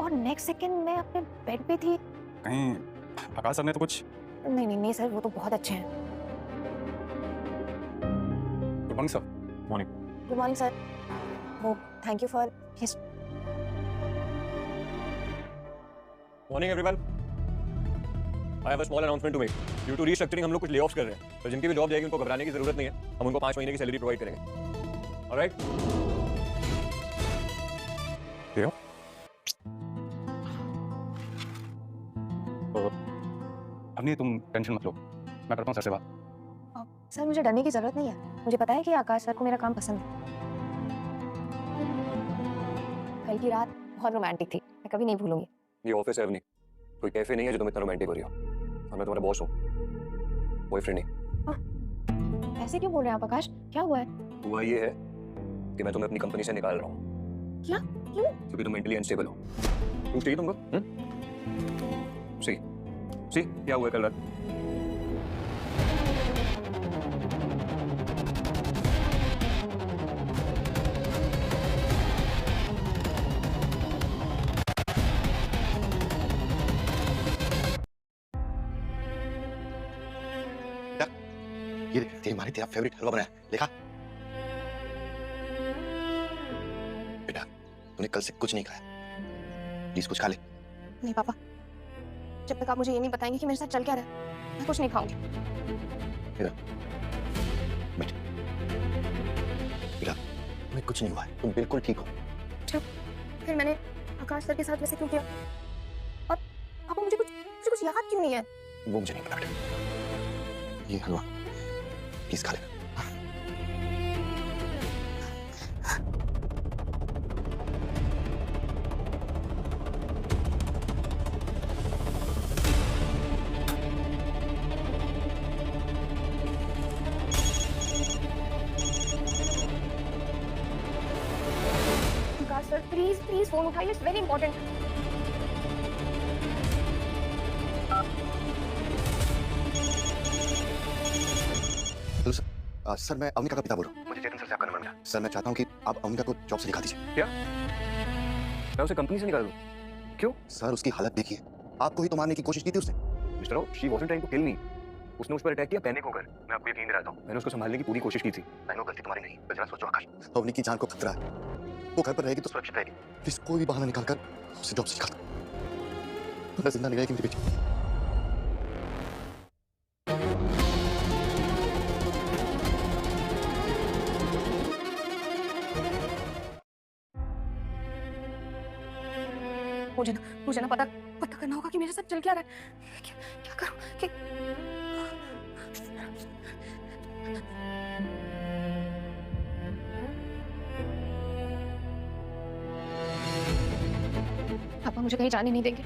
और नेक्स्ट सेकंड मैं अपने बेड पे थी। कहीं आकाश सर ने तो कुछ? नहीं सर, वो तो बहुत अच्छे हैं। Good morning sir. Morning. Good morning sir. वो thank you for his. Morning everyone. I have a small announcement to make. Due to restructuring हम लोग कुछ ले-ऑफ्स कर रहे हैं, तो जिनकी भी जॉब जाएगी उनको घबराने की जरूरत नहीं है। हम उनको 5 महीने की सैलरी प्रोवाइड करेंगे। ऑलराइट? देखो अपनी तुम टेंशन मत लो, मैं करता हूँ सर से बात। सर मुझे डरने की जरूरत नहीं है, मुझे पता है कि आकाश सर को मेरा काम पसंद है। कल की रात बहुत रोमांटिक थी, मैं कभी नहीं भूलूंगी। ये ऑफिस है अवनी, कोई कैफे नहीं है जो तुम इतना रोमांटिक हो रही हो। और मैं तुम्हारा बॉस हूँ, बॉयफ्रेंड नहीं। ऐसे क्यों बोल रहे हैं आप आकाश, क्या हुआ है? हुआ ये है कि मैं तुम्हें अपनी कंपनी से निकाल रहा हूँ। क्या? क्यों? क्योंकि तुम मेंटली अनस्टेबल हो। प्रूफ चाहिए तुमको? सही, सी क्या हुआ कल रात? ये देख, तेरा फेवरेट हलवा बनाया, देखा? बेटा, तूने कल से कुछ नहीं खाया, प्लीज कुछ खा ले। नहीं पापा, जब तक आप मुझे ये नहीं बताएंगे कि मेरे साथ चल क्या रहा है, मैं कुछ नहीं खाऊंगी। बेटा, तुम्हें कुछ नहीं हुआ है, तुम बिल्कुल ठीक हो। फिर मैंने आकाश सर के साथ वैसे क्यों किया? और पापा मुझे कुछ याद क्यों नहीं है? वो मुझे नहीं पता बेटा। ये हलवा प्लीज खा लेना। आकाश सर प्लीज प्लीज फोन उठाइए, इट्स वेरी इंपॉर्टेंट। सर मैं अवनिका का पिता बोल रहा हूँ। मुझे चेतन सर से आपका नंबर मिला। सर मैं चाहता हूँ कि आप अवनिका को जॉब से दिखा दीजिए। क्या मैं उसे कंपनी से निकाल दूं? क्यों? सर उसकी हालत देखिए, आपको ही तो मारने की कोशिश की थी उसने। Mister Rao, she wasn't trying to kill me. उसने उस पर अटैक किया पैनिक होकर। मैं आपको यकीन दिलाता हूँ, मैंने उसको संभालने की पूरी कोशिश की थी। आई नो गलती तुम्हारी नहीं, पर जरा सोचो आकाश, अवनी की जान को खतरा है। वो घर पर रहेगी तो सुरक्षित रहेगी। प्लीज कोई भी बहाना निकालकर उसे जॉब से निकाल दो। वरना जिंदा नहीं रहेगी मेरी बेटी। मुझे ना पता करना होगा कि मेरे साथ चल क्या रहा है। क्या करूं कि पापा मुझे कहीं जाने नहीं देंगे।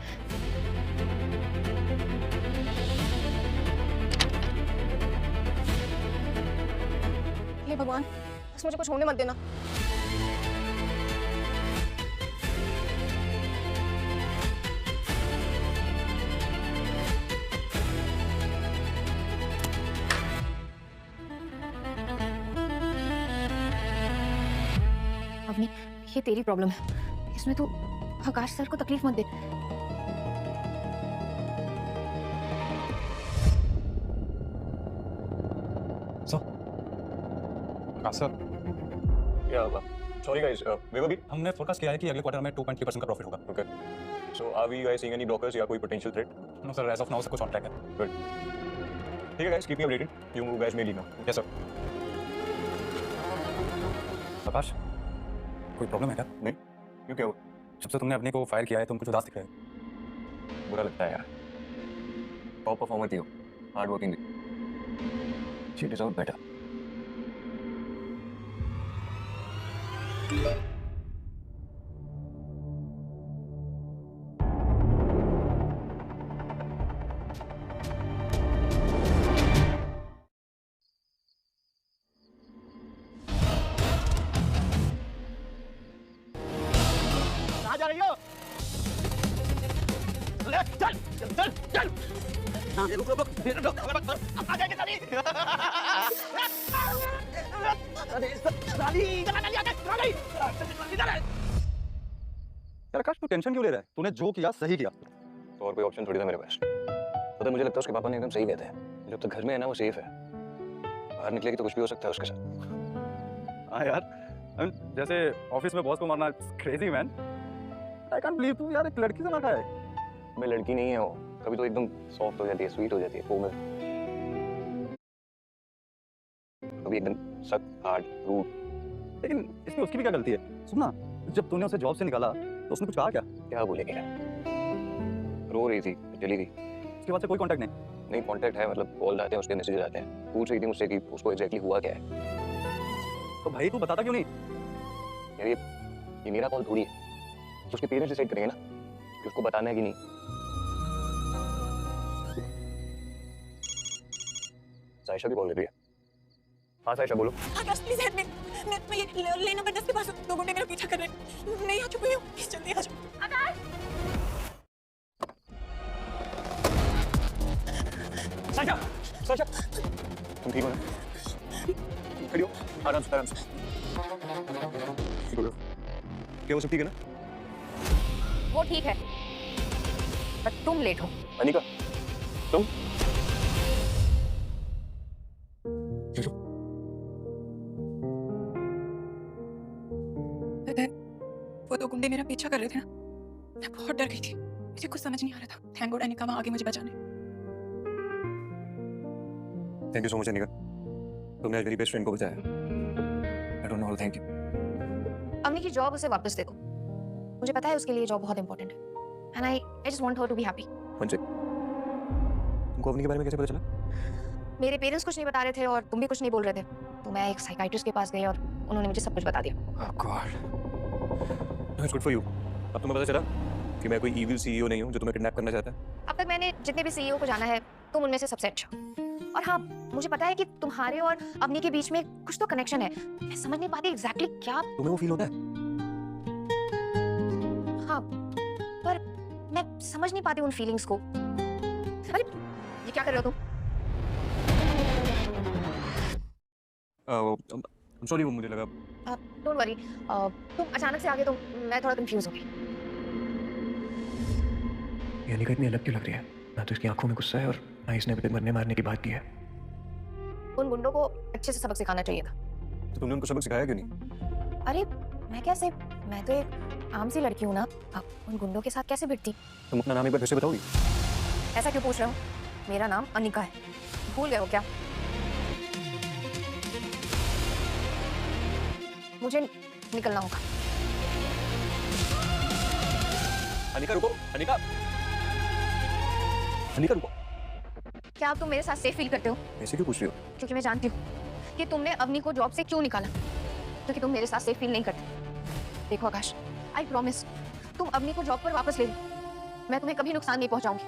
हे भगवान, बस मुझे कुछ होने मत देना। अवनी, ये तेरी प्रॉब्लम है, इसमें तू आकाश सर को तकलीफ मत दे। आकाश सर, सॉरी गाइस, वे वर हमने फोरकास्ट किया है कि अगले क्वार्टर में 2.3% का प्रॉफिट होगा। Okay. So are we guys seeing any brokers या कोई potential threat? No sir, as of now सब कुछ ऑन ट्रैक है। गुड। ठीक है guys, keep me updated. You guys may leave now. Yes sir. Akash, कोई प्रॉब्लम है क्या? नहीं, क्यों क्या हुआ? जब से तुमने अपने को फायर किया है तुम कुछ उदास दिख रहे हो। बुरा लगता है यार। टॉप परफॉर्मर थी हो, हार्ड वर्किंग थी। She deserve better. कहाँ जा रही हो? चल चल चल चल। रुक रुक रुक रुक, आ जाएगी साली। साली इधर आ गई, साली इधर आ। यार आकाश, तू टेंशन क्यों ले रहा है? तूने जो किया सही किया। तो और कोई ऑप्शन थोड़ी था मेरे पास। पता है, मुझे लगता है उसके पापा ने एकदम सही कहते हैं। जब तक घर में है ना वो सेफ है, बाहर निकलेगी तो कुछ भी हो सकता है उसके साथ। हाँ यार, जैसे ऑफिस में बॉस को मारना, crazy man. I can't believe तू यार एक लड़की से मार खाया है। मैं लड़की नहीं है वो, कभी तो एकदम सॉफ्ट हो जाती है, स्वीट हो जाती है, कोमल। कभी एकदम सख्त, हार्ड, रूड। लेकिन इसमें उसकी भी क्या गलती है? सुनना, जब तूने उसे जॉब से निकाला तो उसने कुछ कहा क्या? क्या बोलेगी यार, रो रही थी, चली गई। उसके बाद से कोई कांटेक्ट नहीं? नहीं, कांटेक्ट है, मतलब कॉल आते हैं, उसके मैसेज आते हैं। पूछ रही थी मुझसे कि उसको एग्जैक्टली हुआ क्या है। तो भाई तू बताता क्यों नहीं? यार ये मेरा कॉल थोड़ी है, तो उसके पेरेंट्स डिसाइड करेंगे ना कि उसको बताना है कि नहीं। साइशा भी कॉल कर रही है। हाँ साइशा बोलो। आकाश प्लीज हेल्प मी। मैं ये लेन नंबर 10 के पास हूँ। 2 घंटे मेरा पीछा कर रहे हैं। नहीं आ चुकी हूँ, प्लीज जल्दी आ जाओ। आकाश साशा साशा तुम ठीक हो ना? खड़ी हो, आराम से आराम से। क्या वो सब ठीक है ना? वो ठीक है, पर तुम लेट हो। अनिका तुम वो दो गुंडे मेरा पीछा कर रहे थे ना, मैं बहुत डर गई थी। मुझे कुछ समझ नहीं आ रहा था। थैंक गॉड अनिका वहां आगे मुझे बचाने। Thank you so much Anika, तुमने आज मेरी बेस्ट फ्रेंड को बचाया। आई don't know how thank you. अम्मी की जॉब उसे वापस दे दो। मुझे पता है उसके लिए जॉब बहुत इंपॉर्टेंट है, and I just want her to be happy. तुमको अवनी के बारे में कैसे पता चला? मेरे पेरेंट्स कुछ नहीं बता रहे थे और तुम भी कुछ नहीं बोल रहे थे, तो मैं एक साइकाइट्रिस्ट के पास गई और उन्होंने मुझे सब कुछ बता दिया। Oh God, it's good for you. अब तुम्हें पता चला कि मैं कोई इविल सीईओ नहीं हूं जो तुम्हें किडनैप करना चाहता है। अब तक मैंने जितने भी सीईओ को जाना है, तुम उनमें से सबसे अच्छा। और हाँ, मुझे पता है कि तुम्हारे और अवनी के बीच में कुछ तो कनेक्शन है। मैं समझ नहीं पाती एग्जैक्टली क्या। तुम्हें वो फील होता है? हाँ, पर मैं समझ नहीं पाती उन फीलिंग्स को। अरे ये क्या कर रहे हो तुम? सॉरी, वो मुझे लगा। डोंट वरी, तुम अचानक से आ गए तो मैं थोड़ा कंफ्यूज हो गई। ये अनिका इतनी अलग क्यों लग रही है? ना तो इसकी आंखों में गुस्सा है और ना इसने अभी तक मरने मारने की बात की है। उन गुंडों को अच्छे से सबक सिखाना चाहिए था। तो तुमने उनको सबक सिखाया क्यों नहीं? अरे मैं कैसे, मैं तो एक आम सी लड़की हूँ ना, अब उन गुंडों के साथ कैसे भिड़ती? तुम अपना नाम एक बार फिर से बताओगी? ऐसा क्यों पूछ रहे हो? मेरा नाम अनिका है, भूल गए हो क्या? मुझे निकलना होगा। अनिका रुको, अनिका, अनिका रुको। क्या आप तुम मेरे साथ सेफ फील करते हो? ऐसे क्यों पूछ रही हो? क्योंकि मैं जानती हूँ कि तुमने अवनी को जॉब से क्यों निकाला, क्योंकि तुम मेरे साथ सेफ फील नहीं करते। देखो आकाश, आई प्रॉमिस, तुम अवनी को जॉब पर वापस ले लो। मैं तुम्हें कभी नुकसान नहीं पहुंचाऊंगी।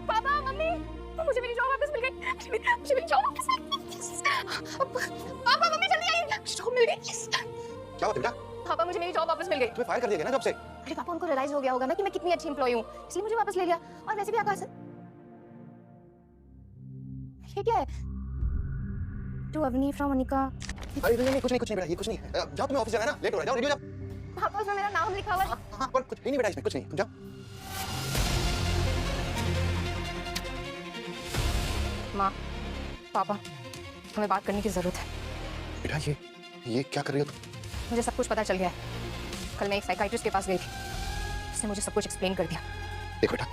पापा, मम्मी, मुझे मेरी जॉब वापस मिल गई। मुझे मेरी जॉब वापस मिल गई। पापा, मम्मी जल्दी आइए, जॉब मिल गई। क्या हुआ बेटा? पापा, मुझे मेरी जॉब वापस मिल गई। तुम्हें फायर कर दिया गया ना जॉब से? अरे पापा, उनको रियलाइज हो गया होगा ना कि मैं कितनी अच्छी एम्प्लॉय हूँ, इसलिए मुझे वापस ले लिया। और वैसे भी आकाश, ये क्या है? To Avni from Anika. अरे नहीं, कुछ नहीं बेटा, ये कुछ नहीं है। जाओ, तुम्हें ऑफिस जाना है ना, लेट हो रहा है, जाओ रेडी हो जाओ। पापा, उसमें मेरा नाम लिखा हुआ है। हाँ, पर कुछ नहीं बेटा, इसमें कुछ नहीं, तुम जाओ। माँ, पापा, हमें बात करने की जरूरत है। बेटा ये क्या कर रही हो तुम? मुझे सब कुछ पता चल गया है। कल मैं एक साइकाइट्रिस्ट के पास गई थी, उसने मुझे सब कुछ एक्सप्लेन कर दिया। देखो बेटा,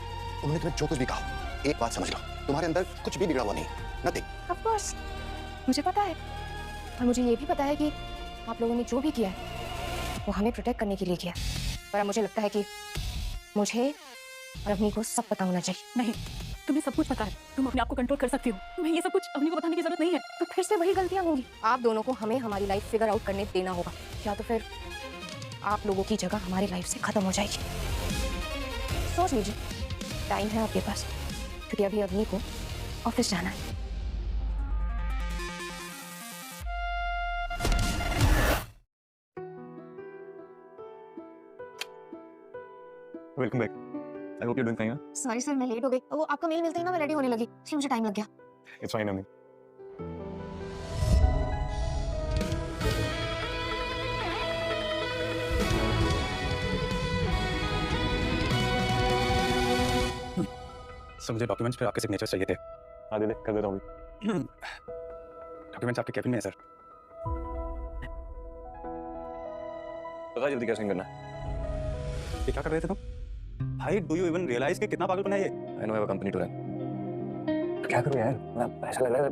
उन्होंने तुम्हें जो कुछ भी कहा, एक बात समझ लो, तुम्हारे अंदर कुछ भी बिगड़ा हुआ नहीं, नथिंग। ऑफ कोर्स, मुझे पता है, और मुझे ये भी पता है कि आप लोगों ने जो भी किया है वो हमें प्रोटेक्ट करने के लिए किया। पर अब मुझे लगता है कि मुझे और अवनी को सब पता होना चाहिए। नहीं, तुम्हें सब कुछ पता है, तुम अपने आप को कंट्रोल कर सकती हो। तुम्हें ये सब कुछ अवनी को बताने की जरूरत नहीं है। तो फिर से वही गलतियां होंगी। आप दोनों को हमें हमारी लाइफ फिगर आउट करने देना होगा, या तो फिर आप लोगों की जगह हमारी लाइफ से खत्म हो जाएगी। सोच लीजिए, टाइम है आपके पास, क्योंकि अभी अवनी को ऑफिस जाना है। Welcome back. I hope you are doing fine. Sorry sir, मैं लेट हो गई। वो आपका मेल मिलते ही ना मैं रेडी होने लगी, इसलिए मुझे टाइम लग गया। इट्स फाइन अमी। सर मुझे डॉक्यूमेंट्स पे आपके सिग्नेचर्स चाहिए थे। हाँ दे कर देता हूँ। डॉक्यूमेंट्स आपके कैबिन में है सर। पता जल्दी क्या साइन करना है। ये क्या कर रहे थे तुम? भाई डू यू इवन रियलाइज कि कितना पागलपन है ये? I no have a company to run. क्या करूं यार, मैं ऐसा लग रहा है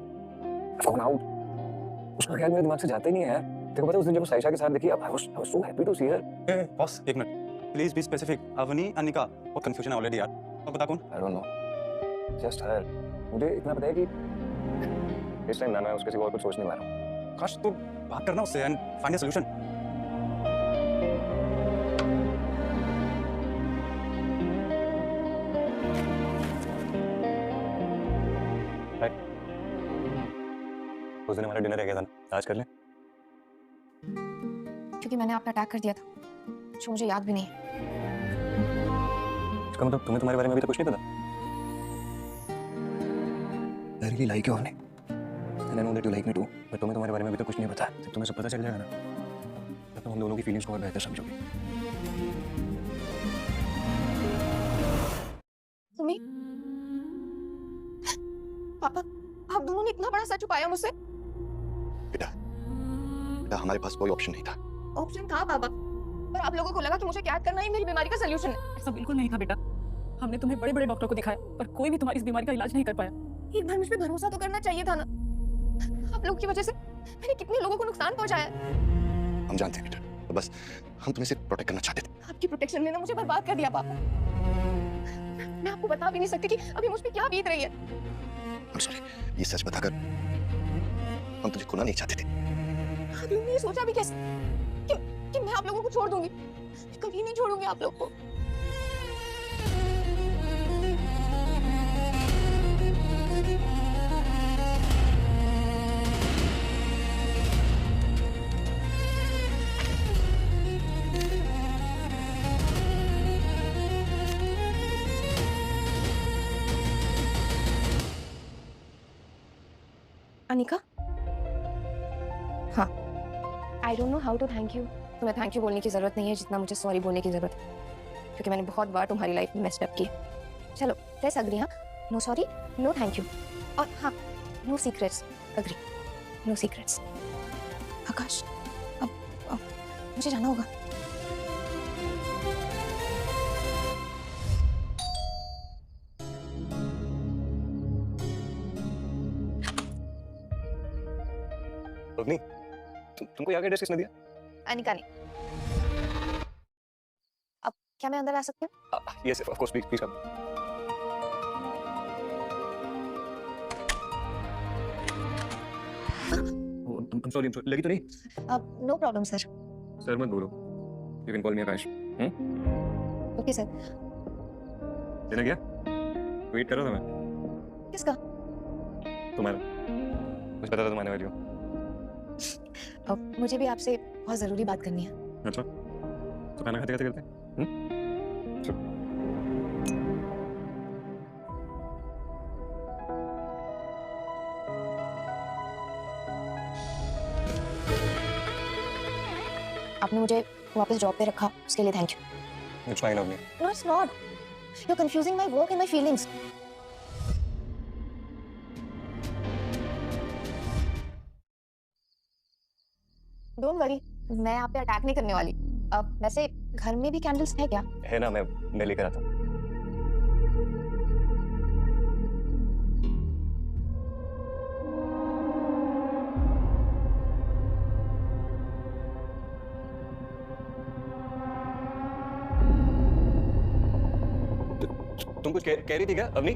फोन आउट। उसका ख्याल मेरे दिमाग से जाता ही नहीं है यार। देखो पता है उस दिन जब साइशा के साथ देखी, I was so happy to see her. Boss एक minute, please be specific. Avni, Anika, और कंफ्यूजन है ऑलरेडी यार। अब बता कौन? I don't know, just her. मुझे इतना पता है कि इस टाइम ना मैं उसके सिवा और कुछ सोच नहीं पा रहा हूं। काश तू बात करना उससे एंड फाइंड अ सॉल्यूशन। उस दिन हमारा डिनर रह गया था ना, आज कर लें। क्योंकि मैंने आपका अटैक कर दिया था जो मुझे याद भी नहीं है। इसका मतलब तुम्हें तुम्हारे बारे में अभी तक कुछ नहीं पता? I really like you, Avni. And I know that you like me too. पर तुम्हें तुम्हारे बारे में अभी तक कुछ नहीं पता। जब तुम्हें सब पता चल जाएगा ना, तब तुम हम दोनों की फीलिंग्स को और बेहतर समझोगे। सुमी, पापा, आप दोनों ने इतना बड़ा सच छुपाया मुझसे। बेटा बेटा हमारे पास कोई ऑप्शन नहीं था। ऑप्शन था पापा, पर आप लोगों को लगा कि मुझे कैद करना ही मेरी बीमारी का सलूशन है। ऐसा बिल्कुल नहीं था बेटा। हमने तुम्हें बड़े बड़े डॉक्टर को दिखाया पर कोई भी तुम्हारी इस बीमारी का इलाज नहीं कर पाया। एक बार मुझ पे भरोसा तो करना चाहिए था ना। आप लोगों की वजह से मैंने कितने लोगों को नुकसान पहुंचाया। हम जानते हैं बेटा, तो बस हम तुम्हें सिर्फ प्रोटेक्ट करना चाहते थे। आपकी प्रोटेक्शन ने ना मुझे बर्बाद कर दिया पापा। मैं आपको बता भी नहीं सकती कि अभी मुझ पे क्या बीत रही है। I'm sorry, ये सच बताकर हम तुझे खोना नहीं चाहते थे। आप लोगों ने ये सोचा भी कैसे कि मैं आप लोगों को छोड़ दूंगी? कभी नहीं छोड़ूंगी आप लोगों को। अनिका, हाँ, I don't know how to thank you. तुम्हें थैंक यू बोलने की जरूरत नहीं है जितना मुझे सॉरी बोलने की जरूरत है, क्योंकि मैंने बहुत बार तुम्हारी लाइफ में मेस्ड अप की। चलो लेट्स अग्री। हाँ, no sorry, no thank you, और हाँ, no secrets. Agree, no secrets. Akash, अब मुझे जाना होगा। अग्नि, तुमको यहाँ का एड्रेस किसने दिया? अनिका ने। अब क्या मैं अंदर आ सकती हूँ? Yes, of course, please come. I'm sorry, लगी तो नहीं? अब नो प्रॉब्लम सर। सर मत बोलो। You can call me Akash. Okay sir. देना क्या? वेट कर रहा था मैं। किसका? तुम्हारा। मुझे पता था तुम आने वाली हो। अब मुझे भी आपसे बहुत जरूरी बात करनी है। अच्छा, तो खाना खाते खाते करते हैं? आपने मुझे वापस जॉब पे रखा, उसके लिए thank you. It's fine, Avni. No, it's not. You're confusing my work and my feelings. Don't worry, मैं आप पे अटैक नहीं करने वाली। अब वैसे घर में भी कैंडल्स है क्या? है ना, मैं लेकर आता हूँ। तुम कुछ कह रही थी क्या, अवनी?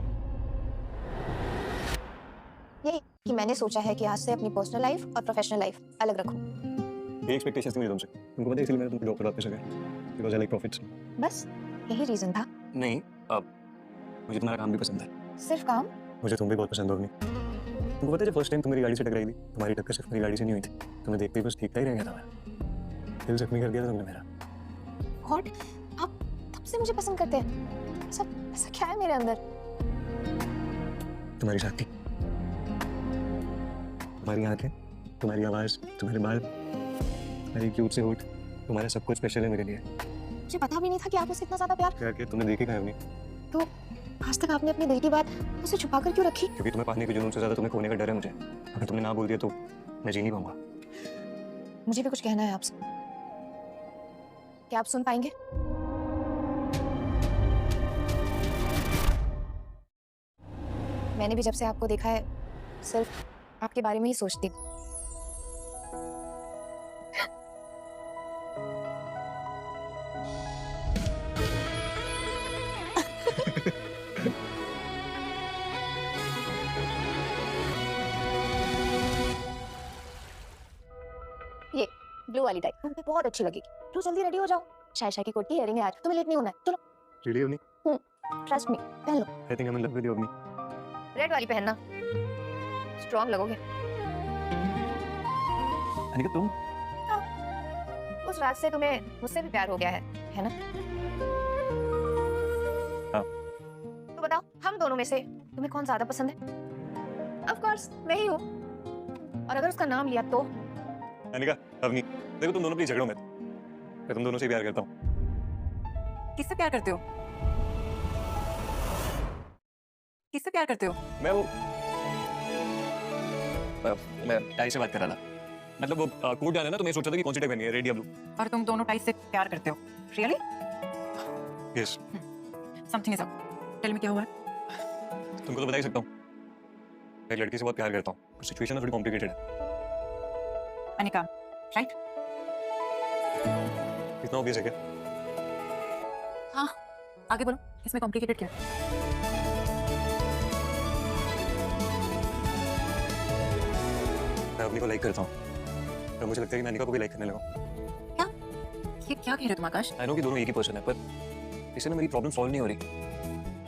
यही कि मैंने सोचा है कि आज से अपनी पर्सनल लाइफ और प्रोफेशनल लाइफ अलग रखूं। ये एक्सपेक्टेशंस थी मेरी तुमसे। तुमको पता है इसलिए मैंने तुमको जॉब पर वापस आ गया। Because I like profits. बस यही रीजन था। नहीं, अब मुझे तुम्हारा काम भी पसंद है। सिर्फ काम? मुझे तुम भी बहुत पसंद हो अवनी। तुमको पता है जब फर्स्ट टाइम तुम मेरी गाड़ी से टकराई थी, तुम्हारी टक्कर सिर्फ मेरी गाड़ी से नहीं हुई थी। तुम्हें देखते ही बस ठीक ही रह गया था मैं। दिल जख्मी कर दिया था तुमने मेरा। व्हाट? आप तब से मुझे पसंद करते हैं? ऐसा क्या है मेरे अंदर? तुम्हारी शादी, तुम्हारी आंखें, तुम्हारी आवाज, तुम्हारे बाल, तुम्हारी क्यूट से होठ, तुम्हारा सब कुछ स्पेशल है मेरे लिए। मुझे पता भी नहीं था कि आप उससे इतना ज्यादा प्यार। क्या तुमने देखी कहाँ अवनी? तो आज तक आपने अपने दिल की बात मुझसे छुपा कर क्यों रखी? क्योंकि तुम्हें पाने के जुनून से ज्यादा तुम्हें खोने का डर है मुझे। अगर तुमने ना बोल दिया तो मैं जी नहीं पाऊंगा। मुझे भी कुछ कहना है आपसे। क्या आप सुन पाएंगे? मैंने भी जब से आपको देखा है सिर्फ आपके बारे में ही सोचती हूँ। ये ब्लू वाली टाई तुम पे बहुत अच्छी लगेगी। तो जल्दी रेडी हो जाओ, शायशा की कोटी इयरिंग है आज, तुम्हें लेट नहीं होना है। चलो रियली अवनी? ट्रस्ट मी, पहन लो। I think I am in love with you Avni. Red वाली पहनना। स्ट्रांग लगोगे। अनिका तुम उस रात से तुम्हें मुझसे भी प्यार हो गया है ना? हाँ। तो बताओ हम दोनों में से तुम्हें कौन ज्यादा पसंद है? ऑफ कोर्स मैं ही हूँ। और अगर उसका नाम लिया तो? अनिका अवनी, देखो तुम दोनों प्लीज झगड़ो मत। मैं तुम दोनों से प्यार करता हूँ। किससे प्यार करते हो? किससे प्यार करते हो? मैं टाई से बात कर रहा था। मतलब वो कोट जाना है ना, तो मैं सोच रहा था कि कौन सी टाई पहनी है, रेड या ब्लू। और तुम दोनों टाई से प्यार करते हो? Really? Yes. Something is up. Tell me क्या हुआ? तुमको तो बता ही सकता हूँ, मैं एक लड़की से बहुत प्यार करता हूँ। सिचुएशन थोड़ी कॉम्प्लिकेटेड है। अनिका, राइट? इतना ऑब्वियस है क्या? हाँ, आगे बोलो, इसमें कॉम्प्लिकेटेड क्या है? मैं अवनी को लाइक करता हूँ, और मुझे लगता है कि मैं अनिका को भी लाइक करने लगा। क्या? ये क्या कह रहे हो तुम आकाश? आई नो कि दोनों एक ही पर्सन है, पर इससे ना मेरी प्रॉब्लम सॉल्व नहीं हो रही,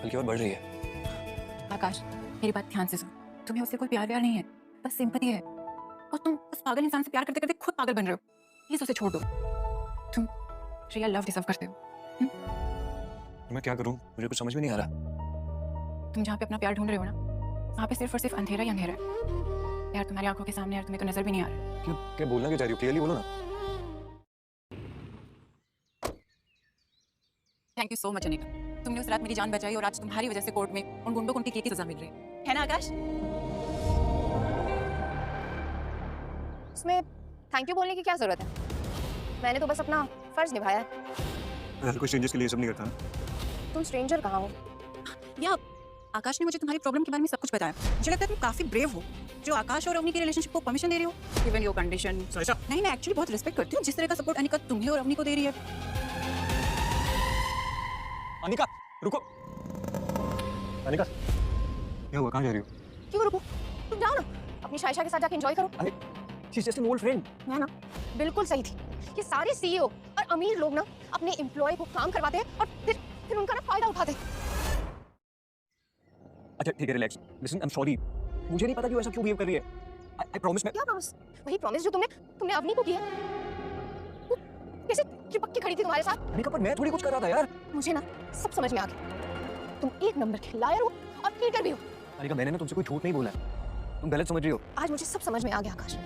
बल्कि और बढ़ रही है। आकाश, मेरी बात ध्यान से सुन। तुम्हें उससे कोई प्यार व्यार नहीं है, बस सिंपैथी है। और तुम उस पागल इंसान से प्यार करते करते खुद पागल बन रहे हो। प्लीज उसे छोड़ दो। तुम रियल लव डिजर्व करते हो। तो मैं क्या करूँ, मुझे कुछ समझ में नहीं आ रहा। तुम जहाँ पे अपना प्यार ढूंढ रहे हो ना, वहाँ पे सिर्फ और सिर्फ अंधेरा ही अंधेरा है। यार तुम्हारी आंखों के सामने, यार तुम्हें तो नजर भी नहीं आ रहा। क्यों, क्या बोलना क्या चाह रही हो? क्लियरली बोलो ना। Thank you so much Anika, तुमने उस रात मेरी जान बचाई और आज तुम्हारी वजह से कोर्ट में उन गुंडों को उनकी की सजा मिल रही है ना आकाश? उसमें थैंक यू बोलने की क्या जरूरत है? मैंने तो बस अपना फर्ज निभाया है। हर कोई स्ट्रेंजर्स के लिए सब नहीं करता ना। तुम स्ट्रेंजर कहाँ हो? या आकाश ने मुझे तुम्हारी प्रॉब्लम के बारे में सब कुछ बताया। मुझे लगता है तुम काफी ब्रेव हो जो आकाश और अवनी के रिलेशनशिप को परमिशन दे रही हो, गिवन योर कंडीशन। नहीं, मैं एक्चुअली बहुत रिस्पेक्ट करती हूँ जिस तरह का सपोर्ट अनिका तुम्हें और अवनी को दे रही है। अनिका रुको। अनिका क्या हुआ, कहाँ जा रही हो? क्यों रुको? तुम जाओ ना, अपनी शायशा के साथ जाके एंजॉय करो। She's just an old friend. मैं ना बिल्कुल सही थी। ये सारे सीईओ और अमीर लोग ना अपने एम्प्लॉय को काम करवाते हैं और फिर उनका ना फायदा उठाते हैं। अच्छा ठीक है, relax. Listen, I am sorry. मुझे नहीं पता कि वो ऐसा क्यों बिहेव कर रही है। I promise. मैं क्या प्रॉमिस? वही प्रॉमिस जो तुमने अवनी को किया। वो कैसे चिपक के खड़ी थी तुम्हारे साथ? अनिका, पर मैं थोड़ी कुछ कर रहा था यार। मुझे ना सब समझ में आ गया। तुम एक नंबर के लायर हो और चीटर भी हो। अनिका, मैंने ना तुमसे कोई झूठ नहीं बोला है, तुम गलत समझ रही हो। आज मुझे सब समझ में आ गया आकाश।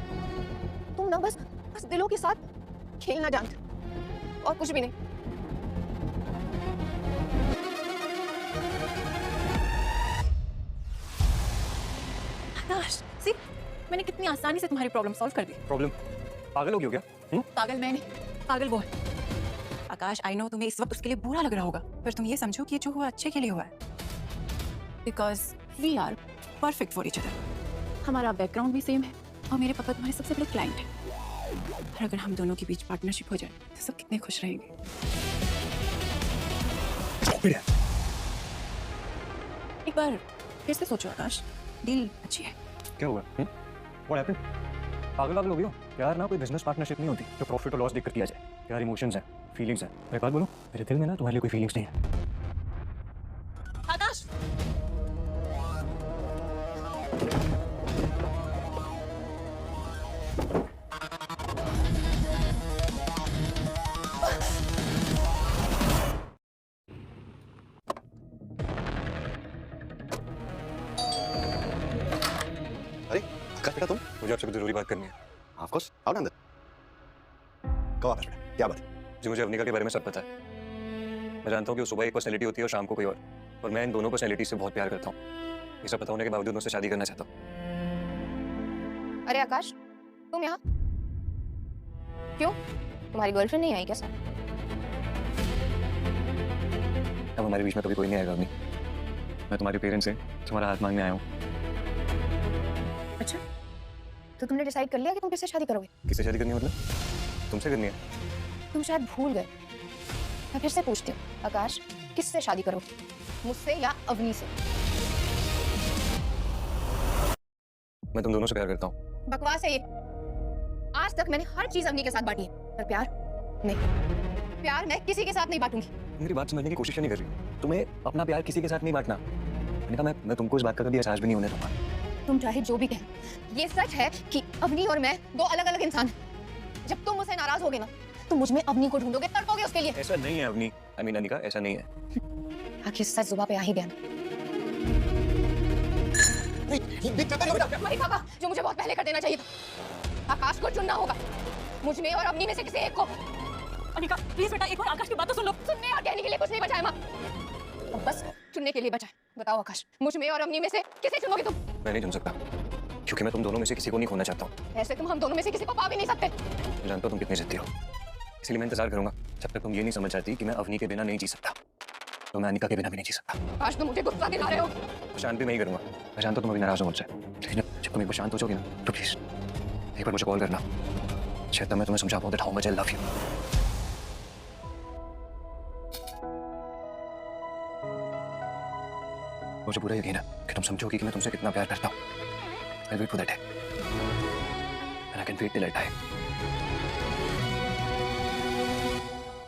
तुम ना बस दिलों के साथ खेलना जानते और कुछ भी नहीं। आकाश, सी मैंने कितनी आसानी से तुम्हारी प्रॉब्लम सॉल्व कर दी। प्रॉब्लम? पागल हो गई हो क्या? पागल मैं नहीं, पागल वो है। आकाश, आई नो तुम्हें इस वक्त उसके लिए बुरा लग रहा होगा, पर तुम ये समझो कि ये जो हुआ अच्छे के लिए हुआ है। Because we are perfect for each other. हमारा बैकग्राउंड भी सेम है और मेरे पापा तुम्हारे सबसे बड़े क्लाइंट हैं। और अगर हम दोनों के बीच पार्टनरशिप हो जाए तो सब कितने खुश रहेंगे। एक बार फिर से सोचो आकाश, डील अच्छी है। क्या हुआ? What happened? पागल हो गई हो यार। ना कोई बिजनेस पार्टनरशिप नहीं होती जो प्रॉफिट और लॉस देखकर किया जाए। यार इमोशंस हैं, फीलिंग्स हैं। मैं एक बात बोलूं, मेरे दिल में ना तुम्हारे लिए कोई फीलिंग्स नहीं है। आकाश, अरे आकाश बेटा, तुम? मुझे आपसे कुछ जरूरी बात करनी है। ऑफ कोर्स, आओ ना अंदर। कहो आकाश बेटा, क्या बात है? जी, मुझे अवनिका के बारे में सब पता है। मैं जानता हूँ कि वो सुबह एक पर्सनैलिटी होती है और शाम को कोई और मैं इन दोनों पर्सनैलिटी से बहुत प्यार करता हूँ। ये सब पता होने के बावजूद मैं उससे शादी करना चाहता हूँ। अरे आकाश, तुम यहाँ क्यों? तुम्हारी गर्लफ्रेंड नहीं आई क्या साथ? अब हमारे बीच में कभी कोई नहीं आएगा अवनी। मैं तुम्हारे पेरेंट्स से तुम्हारा हाथ मांगने आया हूँ। अच्छा, तो तुमने डिसाइड कर लिया कि तुम किससे शादी करोगे? किससे शादी करनी है मतलब? तुमसे करनी है। तुम शायद भूल गए। मैं फिर से पूछती हूँ आकाश, किससे शादी करोगे? मुझसे या अवनी से? मैं तुम दोनों से प्यार करता हूँ। बकवास है ये। आज तक मैंने हर चीज अवनी के साथ बांटी है, पर प्यार नहीं। प्यार मैं किसी के साथ नहीं बांटूंगी। मेरी बात समझने की कोशिश नहीं कर रही। तुम्हें अपना प्यार किसी के साथ नहीं बांटना। मैंने कहा मैं तुमको इस बात का कभी एहसास भी नहीं होने दूंगा। तुम चाहे जो भी कह, ये सच है कि अवनी और मैं दो अलग अलग इंसान हैं। जब तुम मुझसे नाराज होगे ना, तो मुझ में अवनी को ढूंढोगे, तड़पोगे उसके लिए। ऐसा नहीं है अवनी, आई मीन अनिका, ऐसा नहीं है। आखिर सच जुबान पे आ ही गया ना। वही पापा जो मुझे बहुत पहले कर देना चाहिए था। आकाश को चुनना होगा, मुझ में और अवनी में से किसी एक को। अनिका प्लीज बेटा एक बार आकाश की बात तो सुन लो। सुनने और कहने के लिए कुछ नहीं बचा है माँ, अब बस चुनने के लिए बचा है। बताओ आकाश, मुझ में और अवनी में से किसे चुनोगे तुम? मैं नहीं चुन सकता, क्योंकि मैं तुम दोनों में से किसी को नहीं खोना चाहता हूँ। ऐसे तुम हम दोनों में से किसी को पा भी नहीं सकते। मैं जानता हूँ तुम कितनी जिद्दी हो, इसलिए मैं इंतजार करूंगा जब तक तुम ये नहीं समझ जाती कि मैं अवनी के बिना नहीं जी सकता, तो मैं अनिका के बिना भी नहीं जी सकता। आज तुम मुझे गुस्सा दिला रहे हो। शांत भी मैं ही करूंगा। मैं जानता हूँ तुम अभी नाराज हो मुझसे, लेकिन जब तुम एक बार शांत हो जाओगी ना, तो प्लीज एक बार मुझे कॉल करना, शायद तब मैं तुम्हें समझा पाऊँ that how much I love you. मुझे पूरा यकीन है कि तुम समझोगी कि मैं तुमसे कितना प्यार करता हूँ। I'll wait for that day, and I can wait till I die.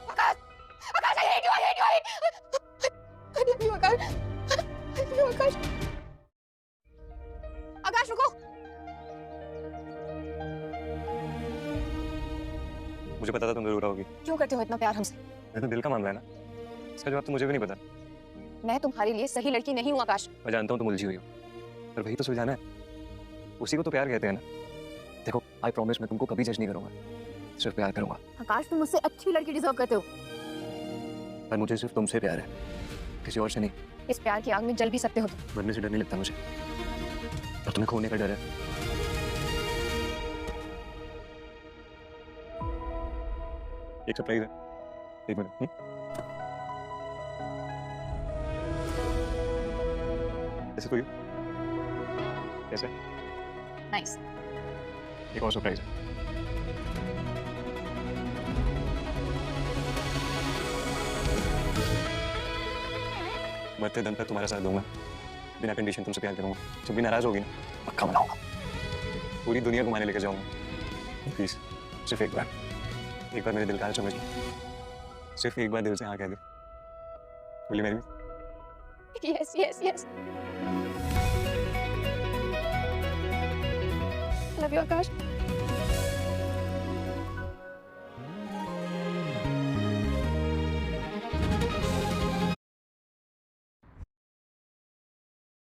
Akash, Akash, I hate you, I hate you, I love you, Akash, I love you, आकाश। आकाश रुको। मुझे पता था तुम जरूर आओगी। क्यों करते हो इतना प्यार हमसे? ये तो दिल का मामला है ना, इसका जवाब तो मुझे भी नहीं पता। मैं तुम्हारे लिए सही लड़की नहीं हूँ आकाश। मैं जानता हूँ तुम उलझी हुई हो, पर वही तो सुलझाना है, उसी को तो प्यार कहते हैं ना। देखो, आई प्रॉमिस मैं तुमको कभी जज नहीं करूंगा, सिर्फ प्यार करूंगा। आकाश तुम मुझसे अच्छी लड़की डिजर्व करते हो, पर मुझे सिर्फ तुमसे प्यार है, किसी और से नहीं। इस प्यार की आग में जल भी सकते हो तुम। मरने से डर नहीं लगता मुझे, और तुम्हें खोने का डर है। एक सरप्राइज है, एक मिनट। ऐसे तो कैसे? नाइस। एक और सरप्राइज है। मरते दम तक तुम्हारा साथ दूंगा, बिना कंडीशन तुमसे प्यार करूंगा। जब भी नाराज होगी ना, पक्का मनाऊंगा, पूरी दुनिया घुमाने लेकर जाऊंगा। प्लीज सिर्फ एक बार मेरे दिल का हाल समझ लो, सिर्फ एक बार दिल से हाँ कह दे। बोली मेरी? Yes, yes, yes. Love you, Akash.